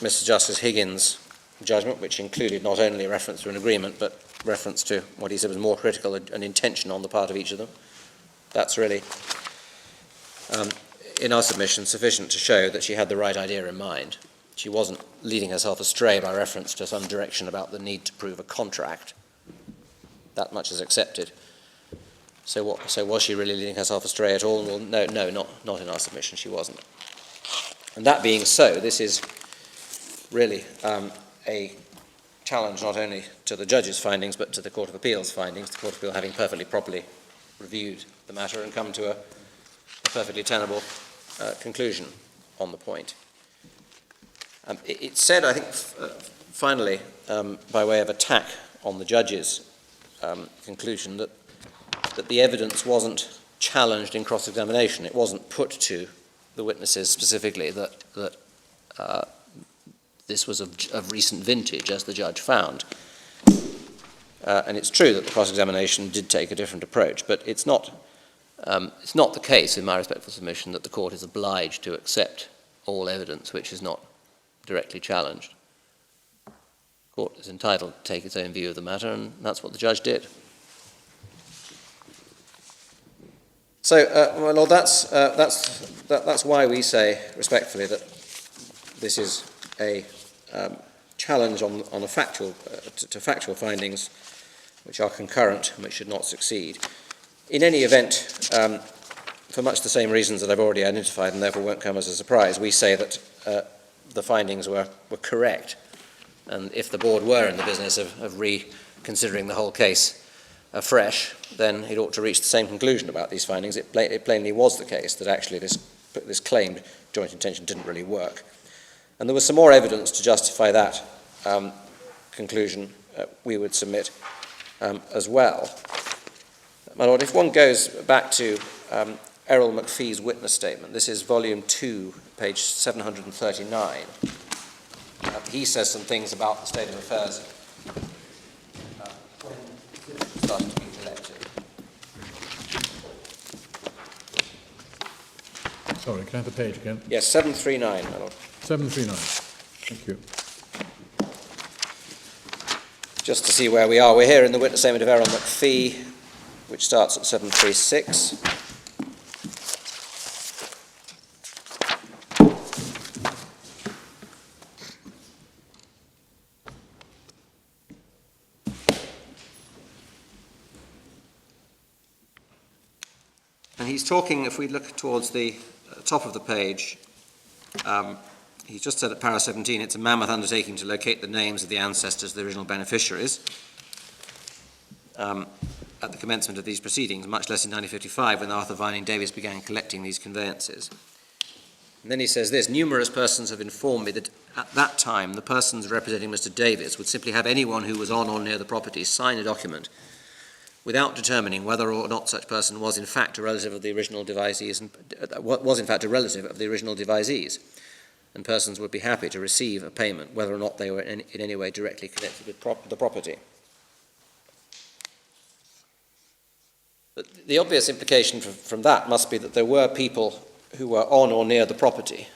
Mr. Justice Higgins judgment, which included not only a reference to an agreement, but reference to what he said was more critical, an intention on the part of each of them. That's really, in our submission, sufficient to show that she had the right idea in mind. She wasn't leading herself astray by reference to some direction about the need to prove a contract. that much is accepted. So was she really leading herself astray at all? Well, no, not in our submission, she wasn't. And that being so, this is really a challenge not only to the judge's findings, but to the Court of Appeal's findings, the Court of Appeal having perfectly properly reviewed the matter and come to a perfectly tenable conclusion on the point. It's said, I think, finally, by way of attack on the judge's conclusion, that the evidence wasn't challenged in cross-examination. It wasn't put to the witnesses specifically that this was of recent vintage, as the judge found. And it's true that the cross-examination did take a different approach, but it's not the case, in my respectful submission, that the court is obliged to accept all evidence which is not directly challenged. The court is entitled to take its own view of the matter, and that's what the judge did. So, my Lord, that's why we say respectfully that this is a challenge on a factual to factual findings which are concurrent and which should not succeed. In any event, for much the same reasons that I've already identified and therefore won't come as a surprise, we say that the findings were correct, and if the board were in the business of reconsidering the whole case afresh, then it ought to reach the same conclusion about these findings. It plainly was the case that actually this claimed joint intention didn't really work. And there was some more evidence to justify that conclusion we would submit as well. My Lord, if one goes back to Errol McPhee's witness statement, this is volume 2, page 739. He says some things about the state of affairs when it started to be collected. Sorry, can I have the page again? Yes, 739, my Lord. 739. Thank you. Just to see where we are. We're here in the witness statement of Errol McPhee, which starts at 736. And he's talking, if we look towards the top of the page, he just said at para 17, it's a mammoth undertaking to locate the names of the ancestors of the original beneficiaries at the commencement of these proceedings, much less in 1955 when Arthur Vining Davies began collecting these conveyances. And then he says this, numerous persons have informed me that at that time the persons representing Mr. Davies would simply have anyone who was on or near the property sign a document without determining whether or not such person was in fact a relative of the original devisees, and persons would be happy to receive a payment whether or not they were in any way directly connected with the property. But the obvious implication from that must be that there were people who were on or near the property.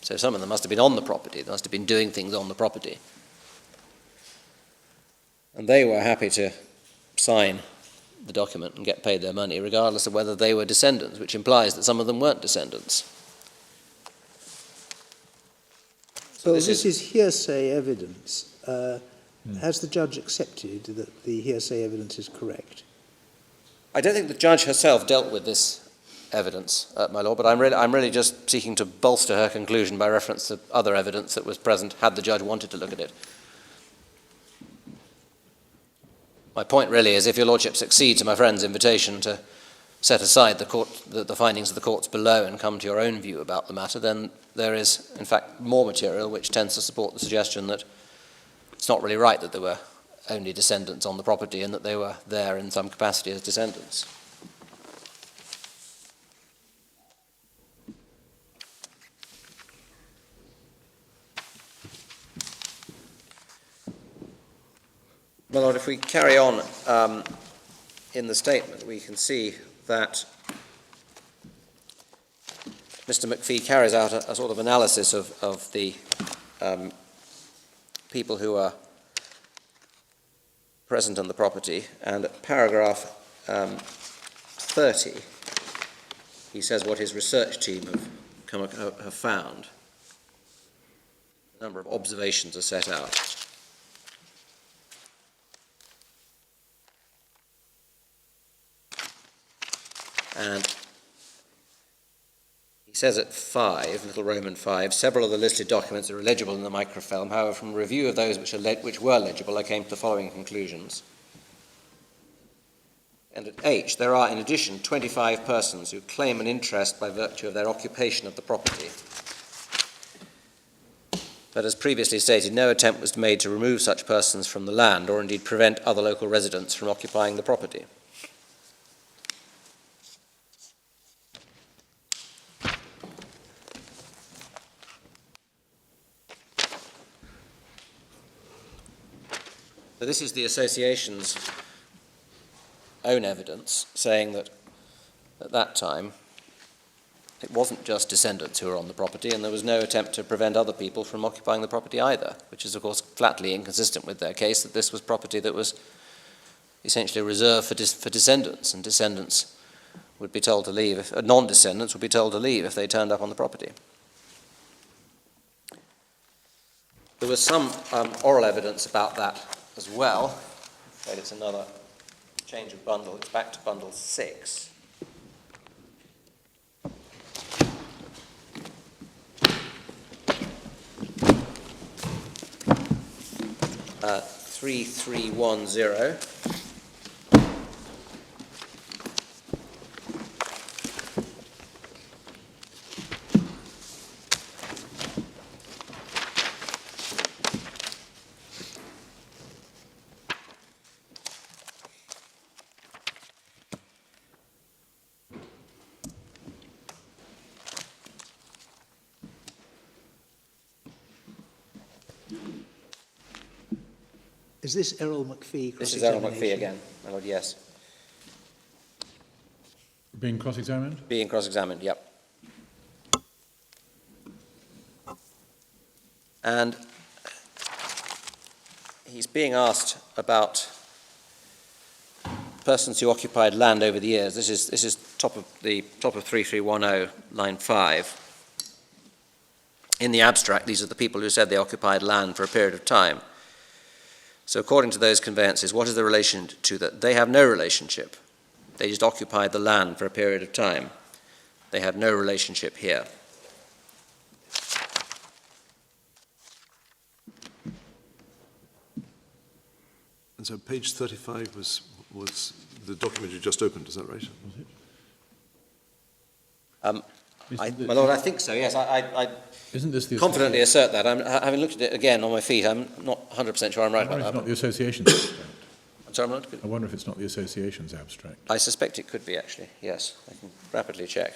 So some of them must have been on the property, they must have been doing things on the property. And they were happy to sign the document and get paid their money, regardless of whether they were descendants, which implies that some of them weren't descendants. So this is hearsay evidence. Has the judge accepted that the hearsay evidence is correct? I don't think the judge herself dealt with this evidence, my Lord, but I'm really just seeking to bolster her conclusion by reference to other evidence that was present had the judge wanted to look at it. My point really is if your Lordship succeeds in my friend's invitation to set aside the findings of the courts below and come to your own view about the matter, then there is, in fact, more material which tends to support the suggestion that it's not really right that there were only descendants on the property and that they were there in some capacity as descendants. My Lord, if we carry on in the statement, we can see that Mr. McPhee carries out a sort of analysis of the people who are present on the property, and at paragraph 30, he says what his research team have found. A number of observations are set out. And he says at 5, little Roman 5, several of the listed documents are illegible in the microfilm. However, from a review of those which were legible, I came to the following conclusions. And at H, there are, in addition, 25 persons who claim an interest by virtue of their occupation of the property. But as previously stated, no attempt was made to remove such persons from the land or indeed prevent other local residents from occupying the property. So this is the association's own evidence saying that at that time it wasn't just descendants who were on the property, and there was no attempt to prevent other people from occupying the property either, which is of course flatly inconsistent with their case that this was property that was essentially reserved for descendants, and descendants would be told to leave, non-descendants would be told to leave if they turned up on the property. There was some oral evidence about that as well. I'm afraid it's another change of bundle. It's back to bundle 6. Uh, 3310. Is this Errol McPhee? This is Errol McPhee again, my lord, yes. Being cross-examined? Being cross-examined, yep. And he's being asked about persons who occupied land over the years. This is top of 3310, line 5. In the abstract, these are the people who said they occupied land for a period of time. So according to those conveyances, what is the relation to that? They have no relationship. They just occupied the land for a period of time. They have no relationship here. And so page 35 was the document you just opened, is that right? My lord, I think so, yes. I Isn't this the confidently assert that. Having looked at it again on my feet, I'm not 100% sure I'm right I wonder about if it's that. not the association's abstract. I'm sorry, I'm not. I wonder if it's not the association's abstract. I suspect it could be, actually, yes. I can rapidly check.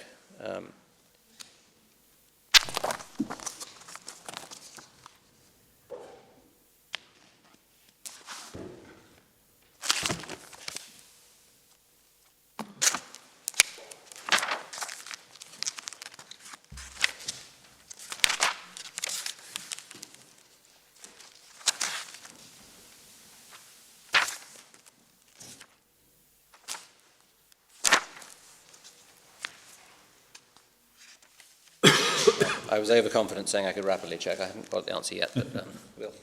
I was overconfident saying I could rapidly check. I haven't got the answer yet, but we'll.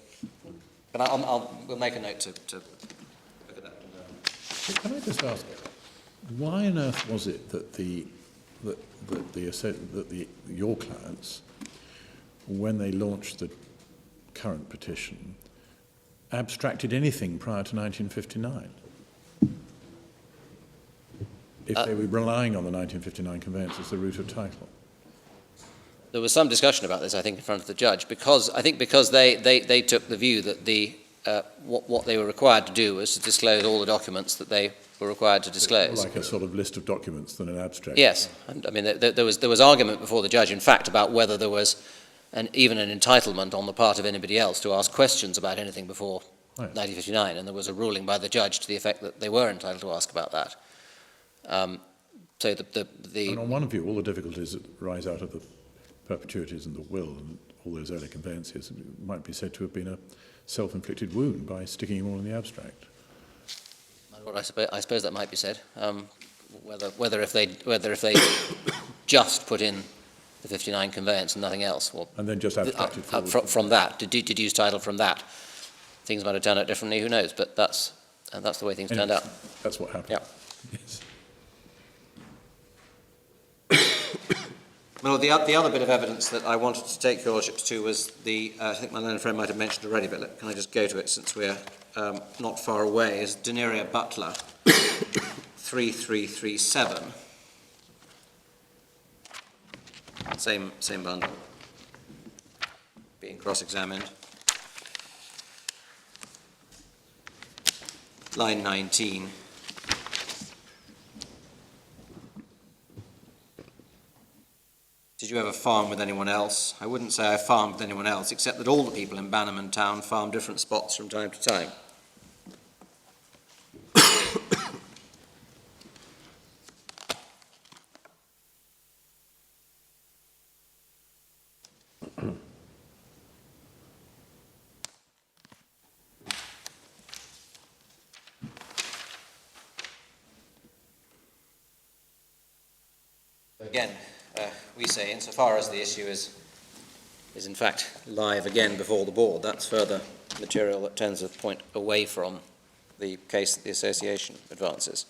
But we'll make a note to look at that. Can I just ask, why on earth was it that your clients, when they launched the current petition, abstracted anything prior to 1959? If they were relying on the 1959 conveyance as the root of title? There was some discussion about this, I think, in front of the judge, because they took the view that what they were required to do was to disclose all the documents that they were required to disclose. Like a sort of list of documents than an abstract. Yes, and I mean there was argument before the judge, in fact, about whether there was even an entitlement on the part of anybody else to ask questions about anything before 1959, and there was a ruling by the judge to the effect that they were entitled to ask about that. So And on one view, all the difficulties that rise out of the perpetuities and the will and all those early conveyances might be said to have been a self-inflicted wound by sticking them all in the abstract. I suppose that might be said. Whether if they just put in the 59 conveyance and nothing else, or and then just abstracted from that, deduce title from that, things might have turned out differently. Who knows? But that's the way things turned out. That's what happened. Yeah. Yes. Well, the other bit of evidence that I wanted to take your lordships to was I think my learned friend might have mentioned already, but can I just go to it since we're not far away, is Deneria Butler, 3337. Same bundle. Being cross-examined. Line 19. Did you ever farm with anyone else? I wouldn't say I farmed with anyone else, except that all the people in Bannerman town farm different spots from time to time. Again, we say, insofar as the issue is in fact live again before the board, that's further material that tends to point away from the case that the association advances.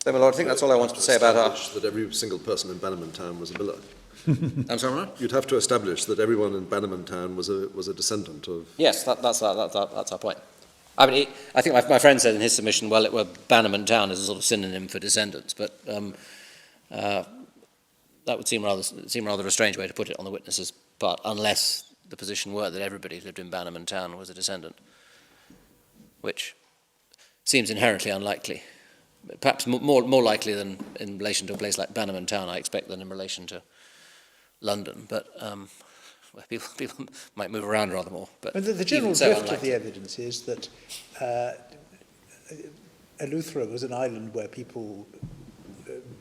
So, my lord, I think that's all I wanted to say about our... That every single person in Bannerman town was a miller. I'm sorry, Ron? You'd have to establish that everyone in Bannerman town was a descendant of... Yes, that's our point. I mean, I think my friend said in his submission, well, Bannerman town is a sort of synonym for descendants, but that would seem rather a strange way to put it on the witness's part, unless the position were that everybody who lived in Bannerman town was a descendant, which seems inherently unlikely. Perhaps more likely than in relation to a place like Bannerman town, I expect, than in relation to London, but where people might move around rather more. But the general drift of the evidence is that Eleuthera was an island where people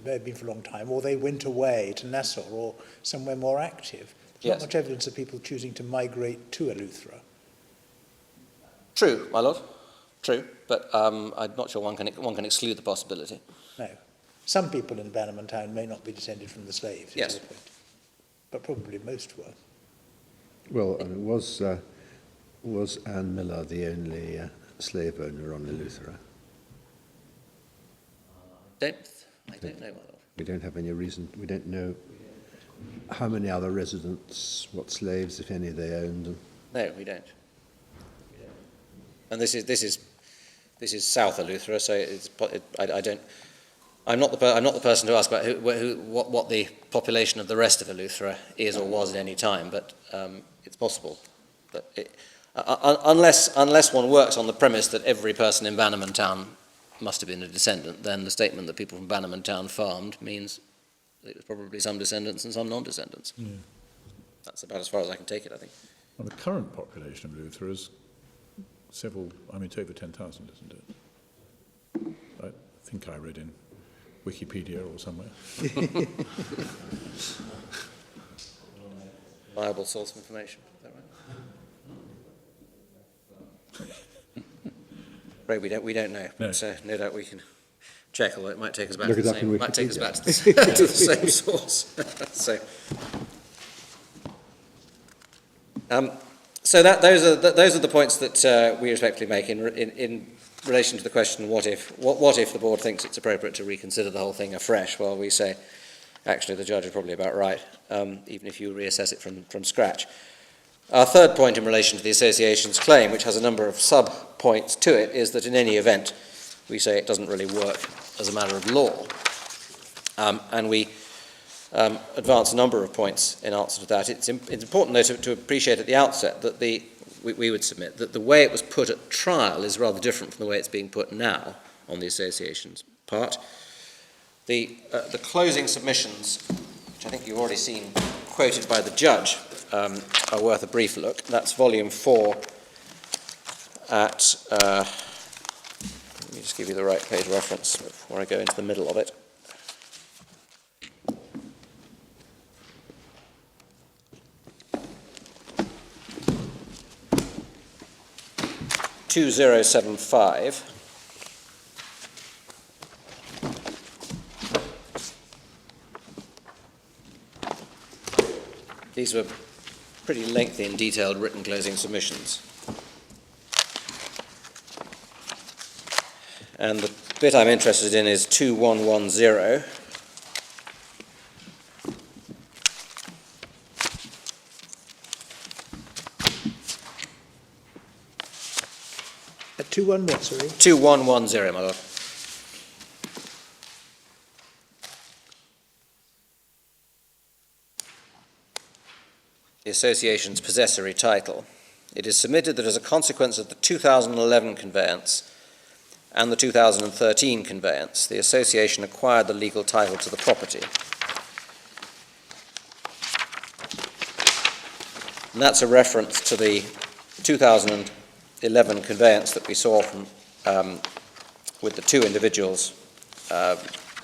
may have been for a long time, or they went away to Nassau or somewhere more active. There's not much evidence of people choosing to migrate to Eleuthera. True, my lord. True, but I'm not sure one can exclude the possibility. No. Some people in Bannerman town may not be descended from the slaves, yes, is the point. But probably most were. Well, I mean, was Anne Miller the only slave owner on Eleuthera? I don't know, my lord. We don't have any reason. We don't know how many other residents, what slaves, if any, they owned. No, we don't. And this is South Eleuthera, so I'm not the person to ask about what the population of the rest of Eleuthera is or was at any time, but it's possible. But unless one works on the premise that every person in Bannerman town must have been a descendant, then the statement that people from Bannerman town farmed means it was probably some descendants and some non-descendants. Yeah. That's about as far as I can take it, I think. Well, the current population of Eleuthera is several, it's over 10,000, isn't it? I think I read in Wikipedia or somewhere. Reliable source of information, is that right? Right, we don't know. No. So no doubt we can check, although it might take us back Look to the it up in same. Wikipedia. Might take us back to the same source. So those are the points that we respectfully make in relation to the question: what if the board thinks it's appropriate to reconsider the whole thing afresh? Well, we say actually the judge is probably about right, even if you reassess it from scratch. Our third point in relation to the association's claim, which has a number of sub-points to it, is that in any event, we say it doesn't really work as a matter of law. And we advance a number of points in answer to that. It's important, though, to appreciate at the outset that we would submit that the way it was put at trial is rather different from the way it's being put now on the association's part. The closing submissions, which I think you've already seen quoted by the judge, are worth a brief look. That's volume 4 at, let me just give you the right page reference before I go into the middle of it. (2075). These were pretty lengthy and detailed written closing submissions. And the bit I'm interested in is 2110, 2-1 what, sorry? 2110, my lord. The association's possessory title. It is submitted that as a consequence of the 2011 conveyance and the 2013 conveyance, the association acquired the legal title to the property. And that's a reference to the 2011 conveyance that we saw from, with the two individuals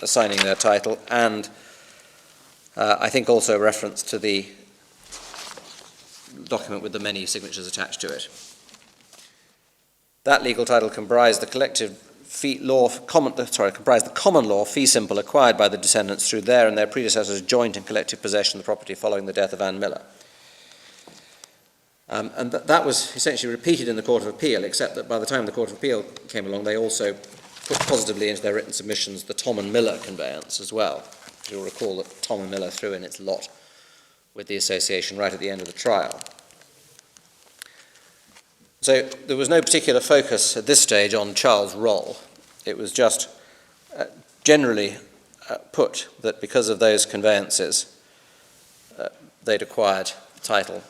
assigning their title, and I think also a reference to the document with the many signatures attached to it. That legal title comprised the comprised the common law fee simple acquired by the descendants through their and their predecessors' joint and collective possession of the property following the death of Anne Miller. And that was essentially repeated in the Court of Appeal, except that by the time the Court of Appeal came along, they also put positively into their written submissions the Tom and Miller conveyance as well. You'll recall that Tom and Miller threw in its lot with the association right at the end of the trial. So there was no particular focus at this stage on Charles' role. It was just generally put that because of those conveyances, they'd acquired title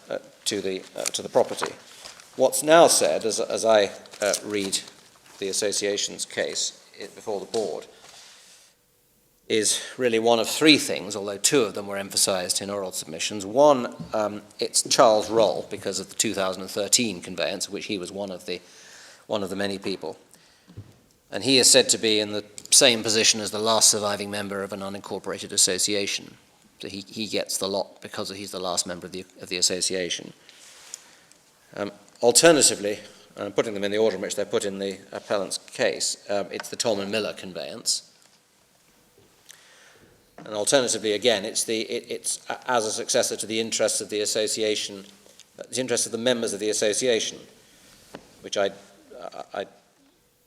to the property. What's now said, as I read the association's case before the board, is really one of three things, although two of them were emphasised in oral submissions. One, it's Charles' role because of the 2013 conveyance, of which he was one of the many people. And he is said to be in the same position as the last surviving member of an unincorporated association. So he gets the lot because he's the last member of the association. Alternatively, putting them in the order in which they're put in the appellant's case, it's the Tom and Miller conveyance. And alternatively, again, it's as a successor to the interests of the association, the interests of the members of the association, which I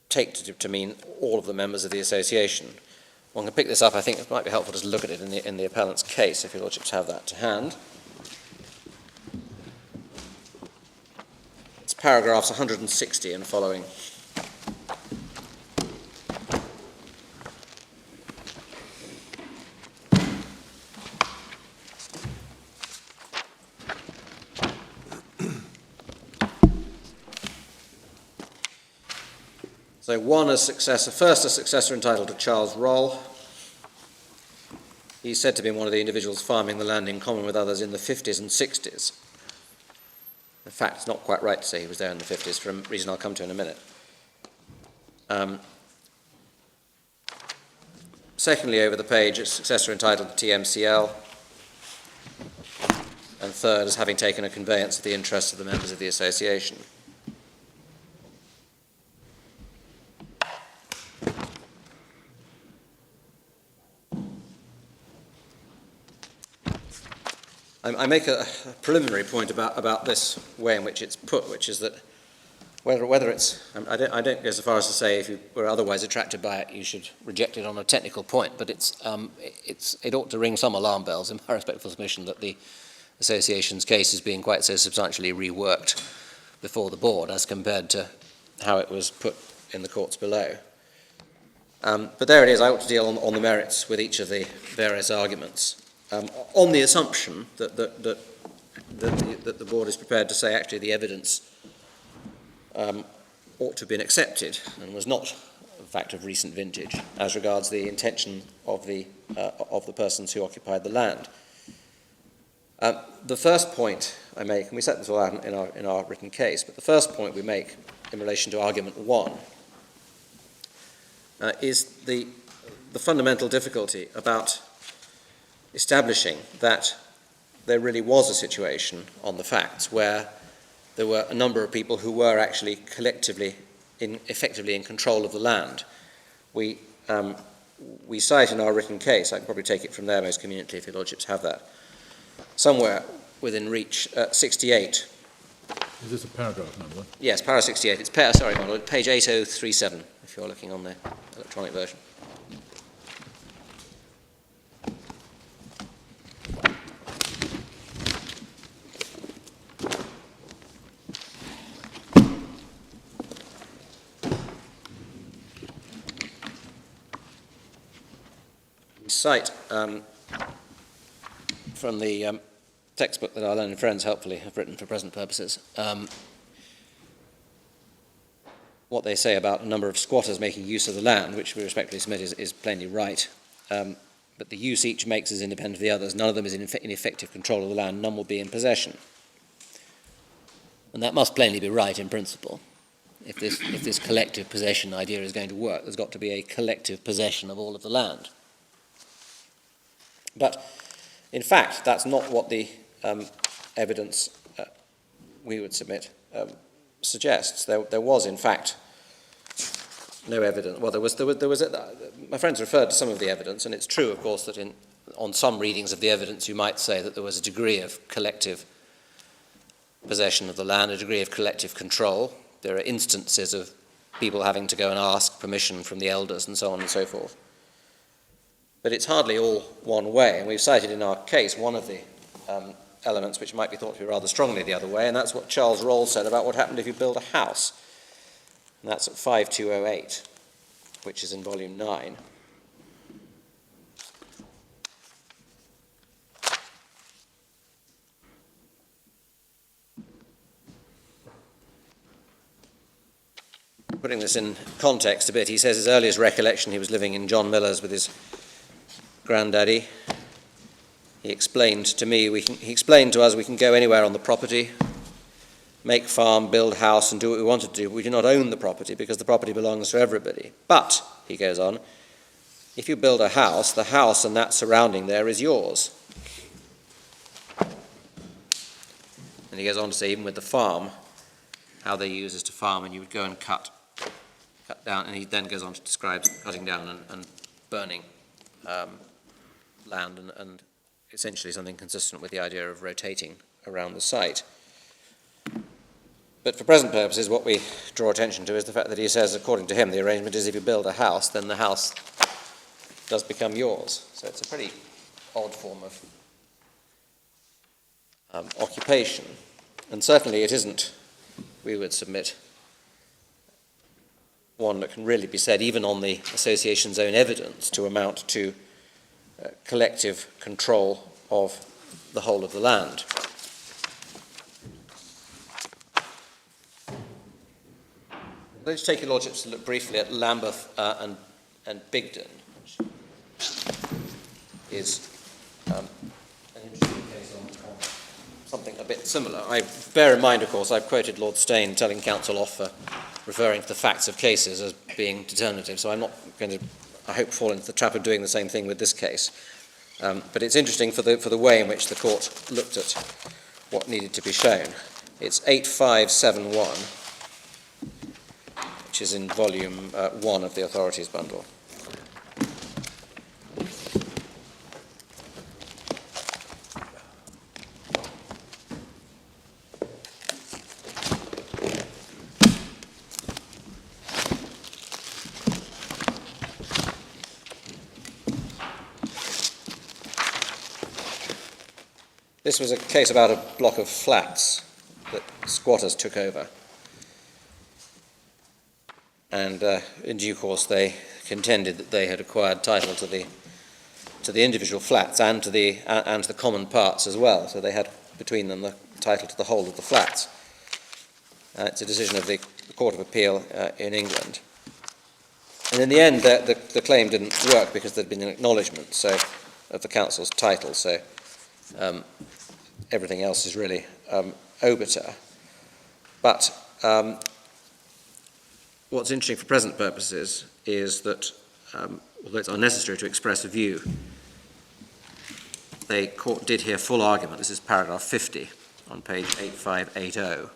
take to mean all of the members of the association. One can pick this up. I think it might be helpful to look at it in the appellant's case, if your lordships have that to hand. It's paragraphs 160 and following. So one as successor, first a successor entitled to Charles' role. He's said to be one of the individuals farming the land in common with others in the 50s and 60s. In fact, it's not quite right to say he was there in the 50s for a reason I'll come to in a minute. Secondly, over the page, a successor entitled to TMCL. And third, as having taken a conveyance of the interests of the members of the association. I make a preliminary point about this way in which it's put, which is that whether it's, I don't go so far as to say if you were otherwise attracted by it, you should reject it on a technical point, but it ought to ring some alarm bells in my respectful submission that the association's case is being quite so substantially reworked before the board as compared to how it was put in the courts below. But there it is. I ought to deal on the merits with each of the various arguments. On the assumption that the board is prepared to say actually the evidence ought to have been accepted and was not, in fact, of recent vintage as regards the intention of the persons who occupied the land. The first point I make, and we set this all out in our written case, but the first point we make in relation to argument one is the fundamental difficulty about establishing that there really was a situation on the facts where there were a number of people who were actually collectively, effectively in control of the land. We cite in our written case, I can probably take it from there most conveniently if your lordships have that, somewhere within reach, 68. Is this a paragraph number? Yes, para 68. It's sorry, my lord, page 8037, if you're looking on the electronic version. cite from the textbook that our learned friends helpfully have written for present purposes, what they say about a number of squatters making use of the land, which we respectfully submit is plainly right. But the use each makes is independent of the others. None of them is in effective control of the land. None will be in possession. And that must plainly be right in principle. If this collective possession idea is going to work, there's got to be a collective possession of all of the land. But in fact, that's not what the evidence we would submit suggests. There was, in fact, no evidence. Well, my friends referred to some of the evidence, and it's true, of course, that on some readings of the evidence you might say that there was a degree of collective possession of the land, a degree of collective control. There are instances of people having to go and ask permission from the elders and so on and so forth. But it's hardly all one way, and we've cited in our case one of the elements which might be thought to be rather strongly the other way, and that's what Charles Roll said about what happened if you build a house. And that's at 5208, which is in volume 9. Putting this in context a bit, he says his earliest recollection, he was living in John Millars with his granddaddy. He explained to us we can go anywhere on the property, make farm, build house, and do what we wanted to do. We do not own the property because the property belongs to everybody. But, he goes on, if you build a house, the house and that surrounding there is yours. And he goes on to say, even with the farm, how they use is to farm, and you would go and cut down, and he then goes on to describe cutting down and burning land and essentially something consistent with the idea of rotating around the site. But for present purposes, what we draw attention to is the fact that he says, according to him, the arrangement is if you build a house, then the house does become yours. So it's a pretty odd form of occupation. And certainly it isn't, we would submit, one that can really be said, even on the association's own evidence, to amount to collective control of the whole of the land. Let's take your lordships to look briefly at Lambeth and Bigden, which is an interesting case on something a bit similar. I bear in mind, of course, I've quoted Lord Steyne telling counsel off for referring to the facts of cases as being determinative, so I'm not going to, I hope, fall into the trap of doing the same thing with this case. But it's interesting for the way in which the court looked at what needed to be shown. It's 8571. Which is in volume 1 of the authorities bundle. This was a case about a block of flats that squatters took over. And in due course they contended that they had acquired title to the individual flats and to the common parts as well. So they had between them the title to the whole of the flats. It's a decision of the Court of Appeal in England. And in the end, the claim didn't work because there'd been an acknowledgement of the council's title. So everything else is really obiter. But what's interesting for present purposes is that, although it's unnecessary to express a view, the court did hear full argument, this is paragraph 50 on page 8580,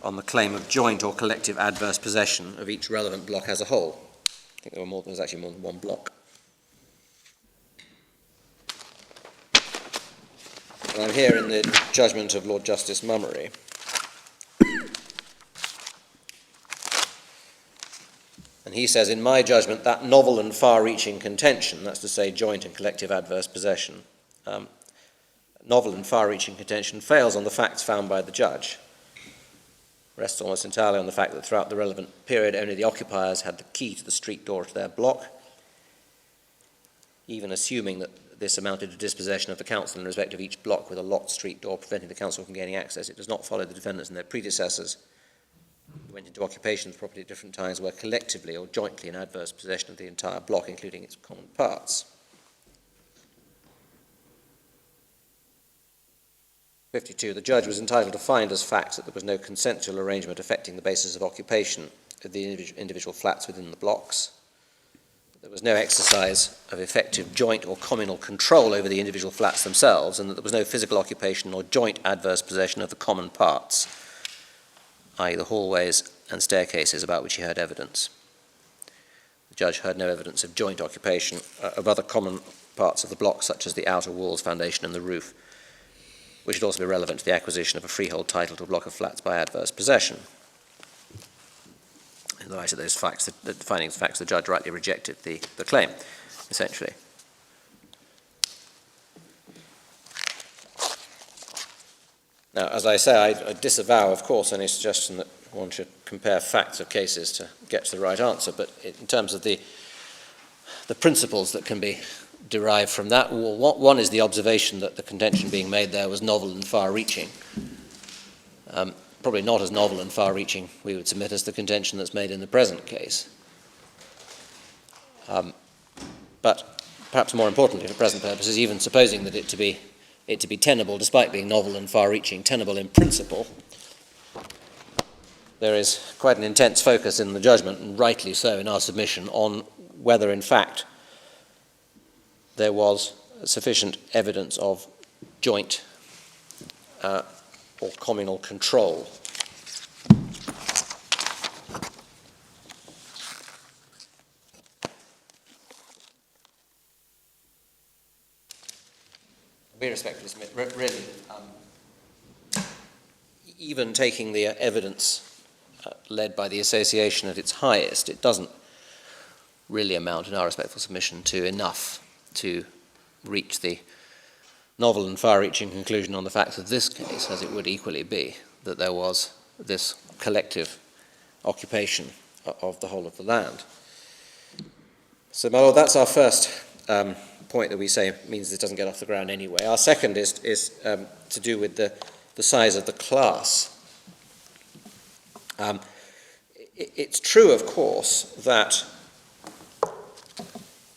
on the claim of joint or collective adverse possession of each relevant block as a whole. I think there was actually more than one block. And I'm here in the judgment of Lord Justice Mummery. And he says, in my judgment, that novel and far-reaching contention, that's to say joint and collective adverse possession, novel and far-reaching contention fails on the facts found by the judge. Rests almost entirely on the fact that throughout the relevant period, only the occupiers had the key to the street door to their block. even assuming that this amounted to dispossession of the council in respect of each block with a locked street door preventing the council from gaining access, it does not follow the defendants and their predecessors who went into occupation of the property at different times were collectively or jointly in adverse possession of the entire block, including its common parts. 52. The judge was entitled to find as fact that there was no consensual arrangement affecting the basis of occupation of the individual flats within the blocks. There was no exercise of effective joint or communal control over the individual flats themselves, and that there was no physical occupation or joint adverse possession of the common parts, i.e. the hallways and staircases about which he heard evidence. The judge heard no evidence of joint occupation of other common parts of the block, such as the outer walls, foundation and the roof, which would also be relevant to the acquisition of a freehold title to a block of flats by adverse possession. In the light of those facts, the findings of facts, the judge rightly rejected the claim, essentially. Now, as I say, I disavow, of course, any suggestion that one should compare facts of cases to get to the right answer, but in terms of the principles that can be derived from that, one is the observation that the contention being made there was novel and far-reaching. Probably not as novel and far-reaching, we would submit, as the contention that's made in the present case. But perhaps more importantly for present purposes, even supposing that it to be tenable, despite being novel and far-reaching, tenable in principle, there is quite an intense focus in the judgment, and rightly so in our submission, on whether in fact there was sufficient evidence of joint or communal control. We respectfully submit, really, even taking the evidence led by the association at its highest, it doesn't really amount, in our respectful submission, to enough to reach the novel and far-reaching conclusion on the facts of this case, as it would equally be, that there was this collective occupation of the whole of the land. So, my Lord, that's our first point that we say means this doesn't get off the ground anyway. Our second is to do with the size of the class. It's true, of course, that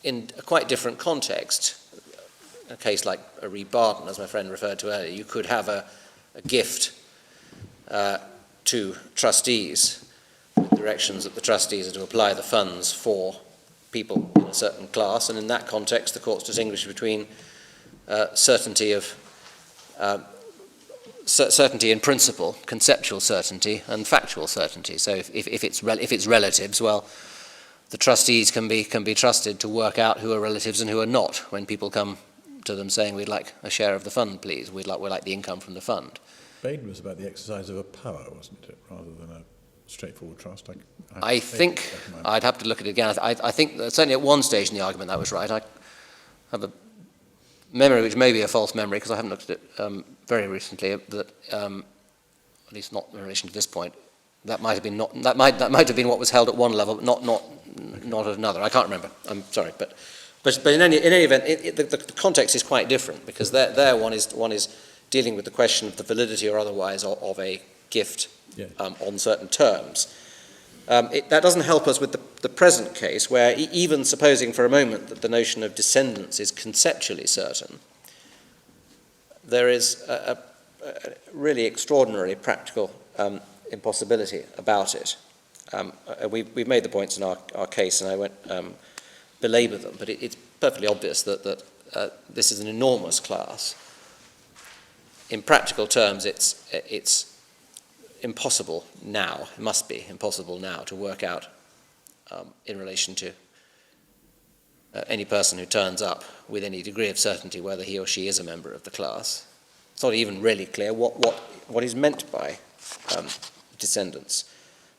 in a quite different context, a case like a Reed-Barton, as my friend referred to earlier, you could have a gift to trustees with directions that the trustees are to apply the funds for people in a certain class, and in that context the courts distinguish between certainty in principle, conceptual certainty, and factual certainty. So if it's relatives, well, the trustees can be trusted to work out who are relatives and who are not when people come to them saying, we'd like a share of the fund, please. We'd like the income from the fund. Bain was about the exercise of a power, wasn't it, rather than a straightforward trust? I think, I'd have to look at it again. I think that certainly at one stage in the argument that was right. I have a memory which may be a false memory because I haven't looked at it very recently, that at least not in relation to this point, that might have been what was held at one level, but not at another. I can't remember. I'm sorry, but in any event, the context is quite different, because there one is dealing with the question of the validity or otherwise of a gift on certain terms. That doesn't help us with the present case, where even supposing for a moment that the notion of descendants is conceptually certain, there is a really extraordinary practical impossibility about it. We've made the points in our case, and I won't belabor them, but it's perfectly obvious that this is an enormous class. In practical terms, it's impossible now, it must be impossible now to work out in relation to any person who turns up with any degree of certainty whether he or she is a member of the class. It's not even really clear what is meant by descendants.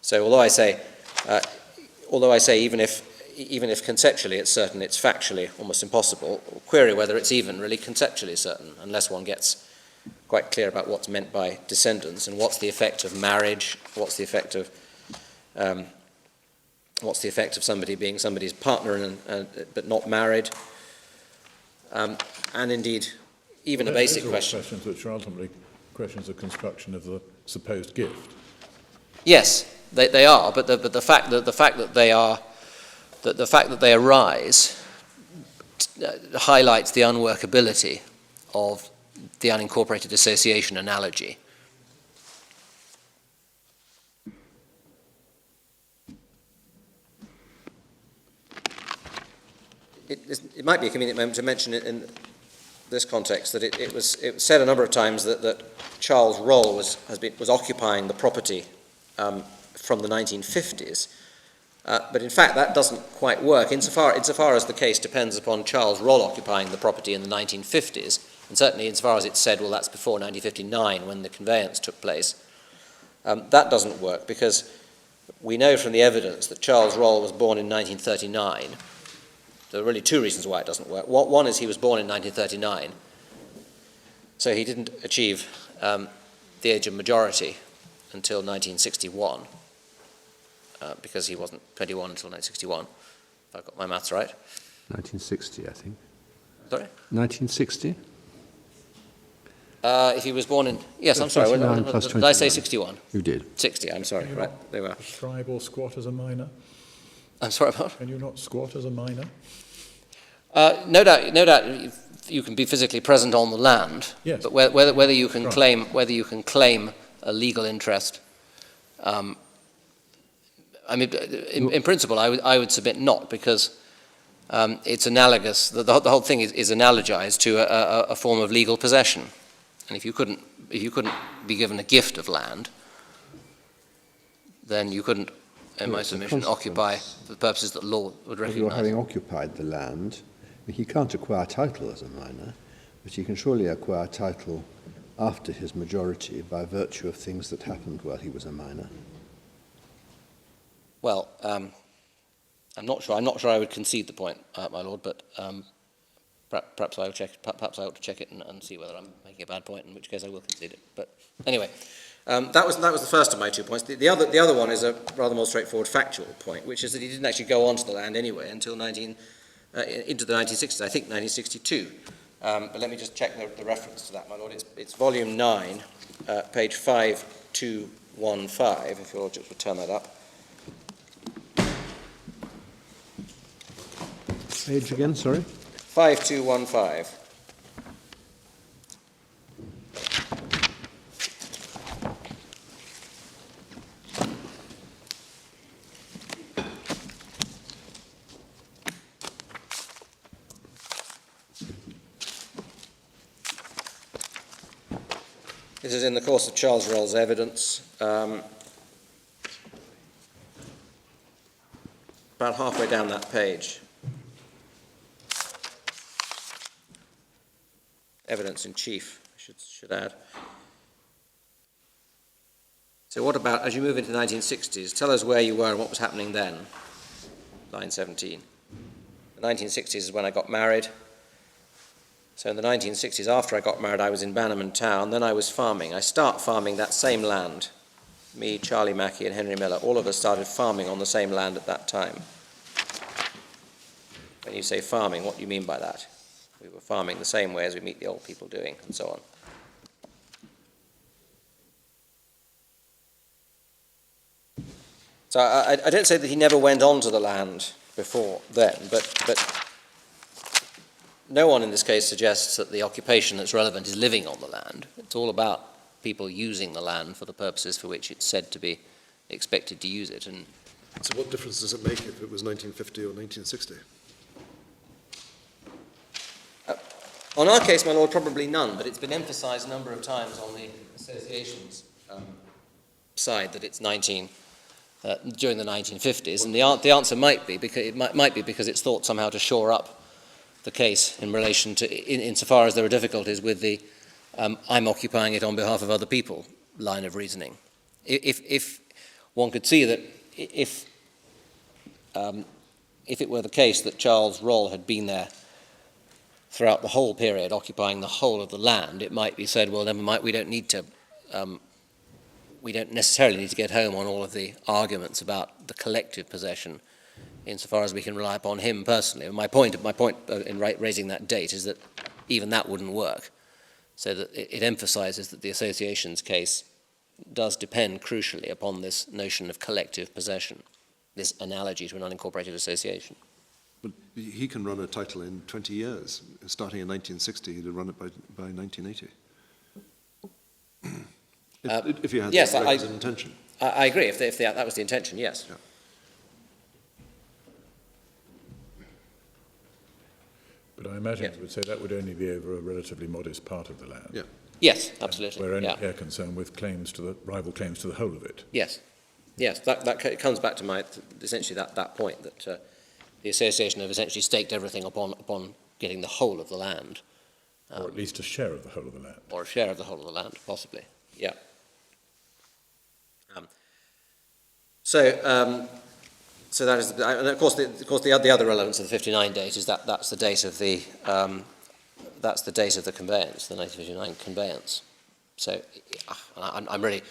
So although I say even if conceptually it's certain, it's factually almost impossible, query whether it's even really conceptually certain, unless one gets quite clear about what's meant by descendants and what's the effect of marriage, what's the effect of somebody being somebody's partner but not married, and indeed even a Those basic are all question. questions which are ultimately questions of construction of the supposed gift. Yes, they are, but the fact that they arise highlights the unworkability of the unincorporated association analogy. It might be a convenient moment to mention it in this context that it was said a number of times that Charles Roll was occupying the property from the 1950s, but in fact that doesn't quite work insofar as the case depends upon Charles Roll occupying the property in the 1950s, and certainly insofar as it's said, well, that's before 1959 when the conveyance took place. That doesn't work because we know from the evidence that Charles Roll was born in 1939. There are really two reasons why it doesn't work. One is he was born in 1939, so he didn't achieve the age of majority until 1961, because he wasn't 21 until 1961, if I've got my maths right. 1960, I think. Sorry? 1960? If he was born in... Yes, I'm sorry. 39 plus Did I say 21. 61? You did. 60, I'm sorry. Right, there we are. Describe or squat as a minor? I'm sorry about... Can you not squat as a minor? No doubt you can be physically present on the land, yes. but whether you can Right. claim a legal interest, I mean, in principle, I would submit not, because it's analogous. The whole thing is analogized to a form of legal possession, and if you couldn't be given a gift of land, then you couldn't, in my submission, occupy for the purposes that law would If you're recognise. having occupied the land, he can't acquire title as a minor, but he can surely acquire title after his majority by virtue of things that happened while he was a minor. Well, I'm not sure. I'm not sure I would concede the point, my lord. But perhaps I will check. Perhaps I ought to check it and see whether I'm making a bad point. In which case, I will concede it. But anyway, that was the first of my 2 points. The other one is a rather more straightforward factual point, which is that he didn't actually go onto the land anyway until into the 1960s. I think 1962. But let me just check the reference to that, my lord. It's volume 9, page 5215. If you'll just return that up. Page again, sorry? 5215. This is in the course of Charles Roll's evidence. About halfway down that page. Evidence in chief, I should add. So what about, as you move into the 1960s, tell us where you were and what was happening then, line 17. The 1960s is when I got married. So in the 1960s, after I got married, I was in Bannerman town, then I was farming. I start farming that same land. Me, Charlie Mackey and Henry Miller, all of us started farming on the same land at that time. When you say farming, what do you mean by that? We were farming the same way as we meet the old people doing, and so on. So I don't say that he never went onto the land before then, but no one in this case suggests that the occupation that's relevant is living on the land. It's all about people using the land for the purposes for which it's said to be expected to use it. And So what difference does it make if it was 1950 or 1960? on our case, my lord, probably none, but it's been emphasised a number of times on the association's side that it's during the 1950s, and the answer might be because it's thought somehow to shore up the case in relation to, insofar as there are difficulties with the I'm occupying it on behalf of other people line of reasoning. If one could see that if it were the case that Charles Roll had been there throughout the whole period, occupying the whole of the land, it might be said, well, never mind, we don't necessarily need to get home on all of the arguments about the collective possession insofar as we can rely upon him personally. My point in raising that date is that even that wouldn't work, so that it emphasises that the association's case does depend crucially upon this notion of collective possession, this analogy to an unincorporated association. But he can run a title in 20 years. Starting in 1960, he'd run it by 1980. If you had yes, that as an intention. I agree, if that was the intention, yes. Yeah. But I imagine you would say that would only be over a relatively modest part of the land. Yeah. Yes, absolutely. We're only yeah. here concerned with rival claims to the whole of it. Yes, yes, that comes back to essentially that point, that the association have essentially staked everything upon getting the whole of the land. Or at least a share of the whole of the land. Or a share of the whole of the land, possibly, yeah. So that is, and of course, the other relevance of the 59 date is that's the date of the conveyance, the 1959 conveyance. So I'm really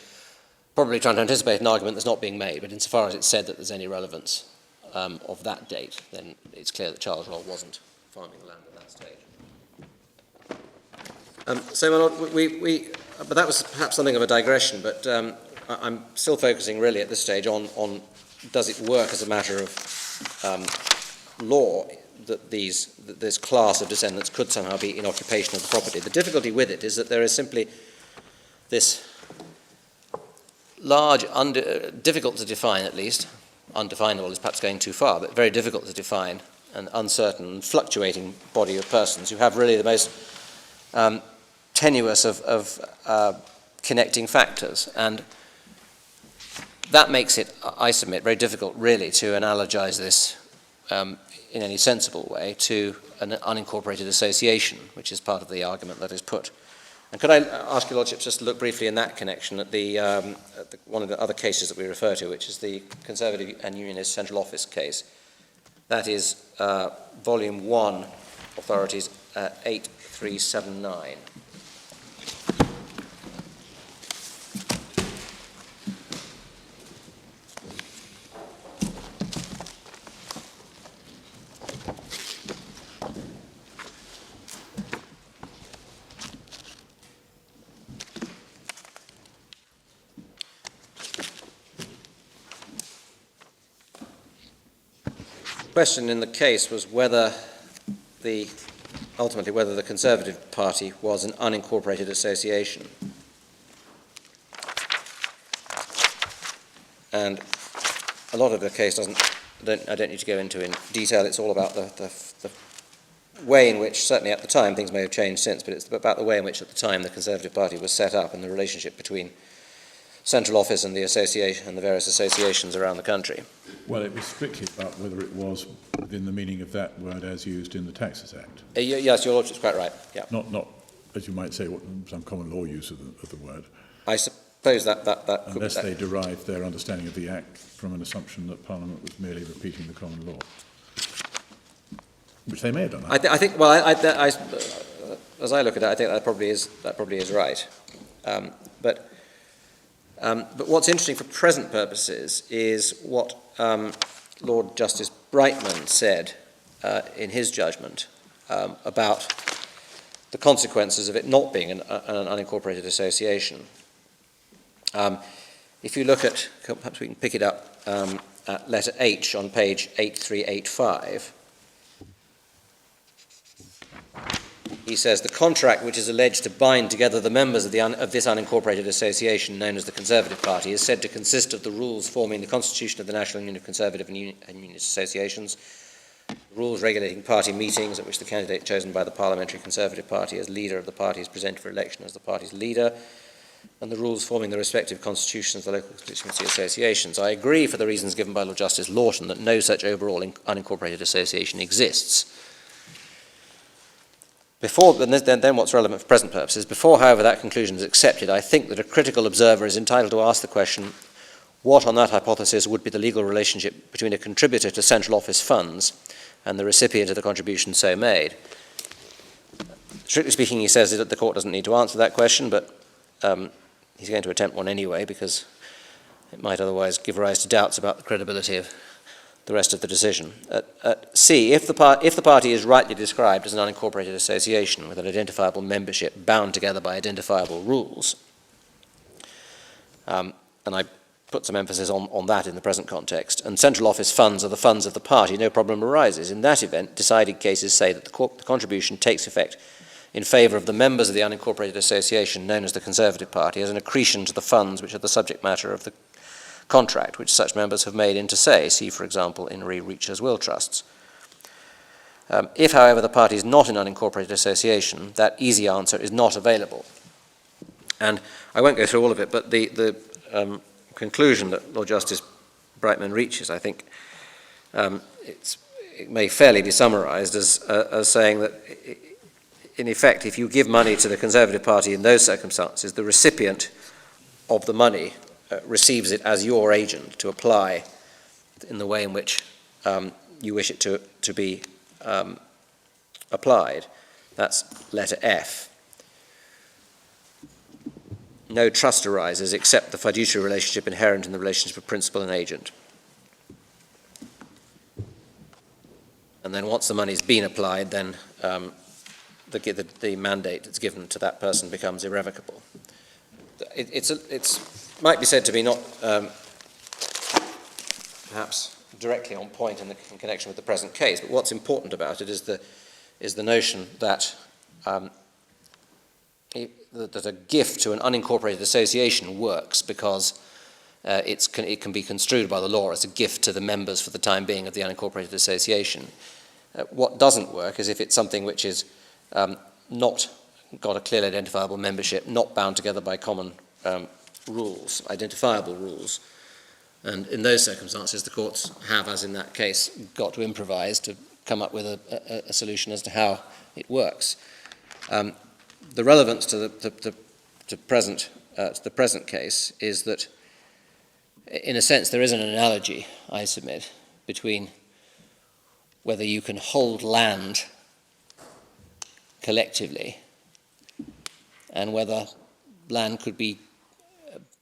probably trying to anticipate an argument that's not being made, but insofar as it's said that there's any relevance of that date, then it's clear that Charles Roll wasn't farming the land at that stage. So, my Lord, but that was perhaps something of a digression, but I'm still focusing really at this stage on does it work as a matter of law that this class of descendants could somehow be in occupation of the property. The difficulty with it is that there is simply this large, difficult to define at least, undefinable is perhaps going too far, but very difficult to define, an uncertain, fluctuating body of persons who have really the most tenuous of connecting factors. And that makes it, I submit, very difficult really to analogize this in any sensible way to an unincorporated association, which is part of the argument that is put. And could I ask your Lordship just to look briefly in that connection at one of the other cases that we refer to, which is the Conservative and Unionist Central Office case. That is Volume 1, Authorities 8379. The question in the case was ultimately whether the Conservative Party was an unincorporated association. And a lot of the case I don't need to go into in detail. It's all about the way in which, certainly at the time, things may have changed since, but it's about the way in which at the time the Conservative Party was set up and the relationship between Central Office and the association and the various associations around the country. Well, it was strictly about whether it was within the meaning of that word as used in the Taxes Act. Yes, your Lordship's quite right. Yeah. Not, as you might say, some common law use of the word. I suppose that could unless they derived their understanding of the Act from an assumption that Parliament was merely repeating the common law, which they may have done. I think. Well, as I look at it, I think that probably is right. But what's interesting for present purposes is what Lord Justice Brightman said in his judgment about the consequences of it not being an unincorporated association. If you look at, perhaps we can pick it up at letter H on page 8385, he says, the contract which is alleged to bind together the members of this unincorporated association known as the Conservative Party is said to consist of the rules forming the constitution of the National Union of Conservative and Unionist Associations, the rules regulating party meetings at which the candidate chosen by the Parliamentary Conservative Party as leader of the party is presented for election as the party's leader, and the rules forming the respective constitutions of the local constituency associations. I agree, for the reasons given by Lord Justice Lawton, that no such overall unincorporated association exists. Then what's relevant for present purposes, before, however, that conclusion is accepted, I think that a critical observer is entitled to ask the question, what on that hypothesis would be the legal relationship between a contributor to central office funds and the recipient of the contribution so made? Strictly speaking, he says that the court doesn't need to answer that question, but he's going to attempt one anyway, because it might otherwise give rise to doubts about the credibility of the rest of the decision. C, if the party is rightly described as an unincorporated association with an identifiable membership bound together by identifiable rules, and I put some emphasis on that in the present context, and central office funds are the funds of the party, no problem arises. In that event, decided cases say that the contribution takes effect in favour of the members of the unincorporated association known as the Conservative Party as an accretion to the funds which are the subject matter of the contract which such members have made into say, see for example in re-Reacher's will trusts. If, however, the party is not an unincorporated association, that easy answer is not available. And I won't go through all of it, but the conclusion that Lord Justice Brightman reaches, I think, it may fairly be summarised as saying that, in effect, if you give money to the Conservative Party in those circumstances, the recipient of the money receives it as your agent to apply in the way in which you wish it to be applied. That's letter F. No trust arises except the fiduciary relationship inherent in the relationship of principal and agent. And then once the money's been applied, then the mandate that's given to that person becomes irrevocable. It might be said to be not perhaps directly on point in connection with the present case, but what's important about it is the notion that that a gift to an unincorporated association works because it can be construed by the law as a gift to the members for the time being of the unincorporated association. What doesn't work is if it's something which is not got a clearly identifiable membership, not bound together by common rules, identifiable rules. And in those circumstances, the courts have, as in that case, got to improvise to come up with a solution as to how it works. The relevance to the present case is that, in a sense, there is an analogy, I submit, between whether you can hold land collectively and whether land could be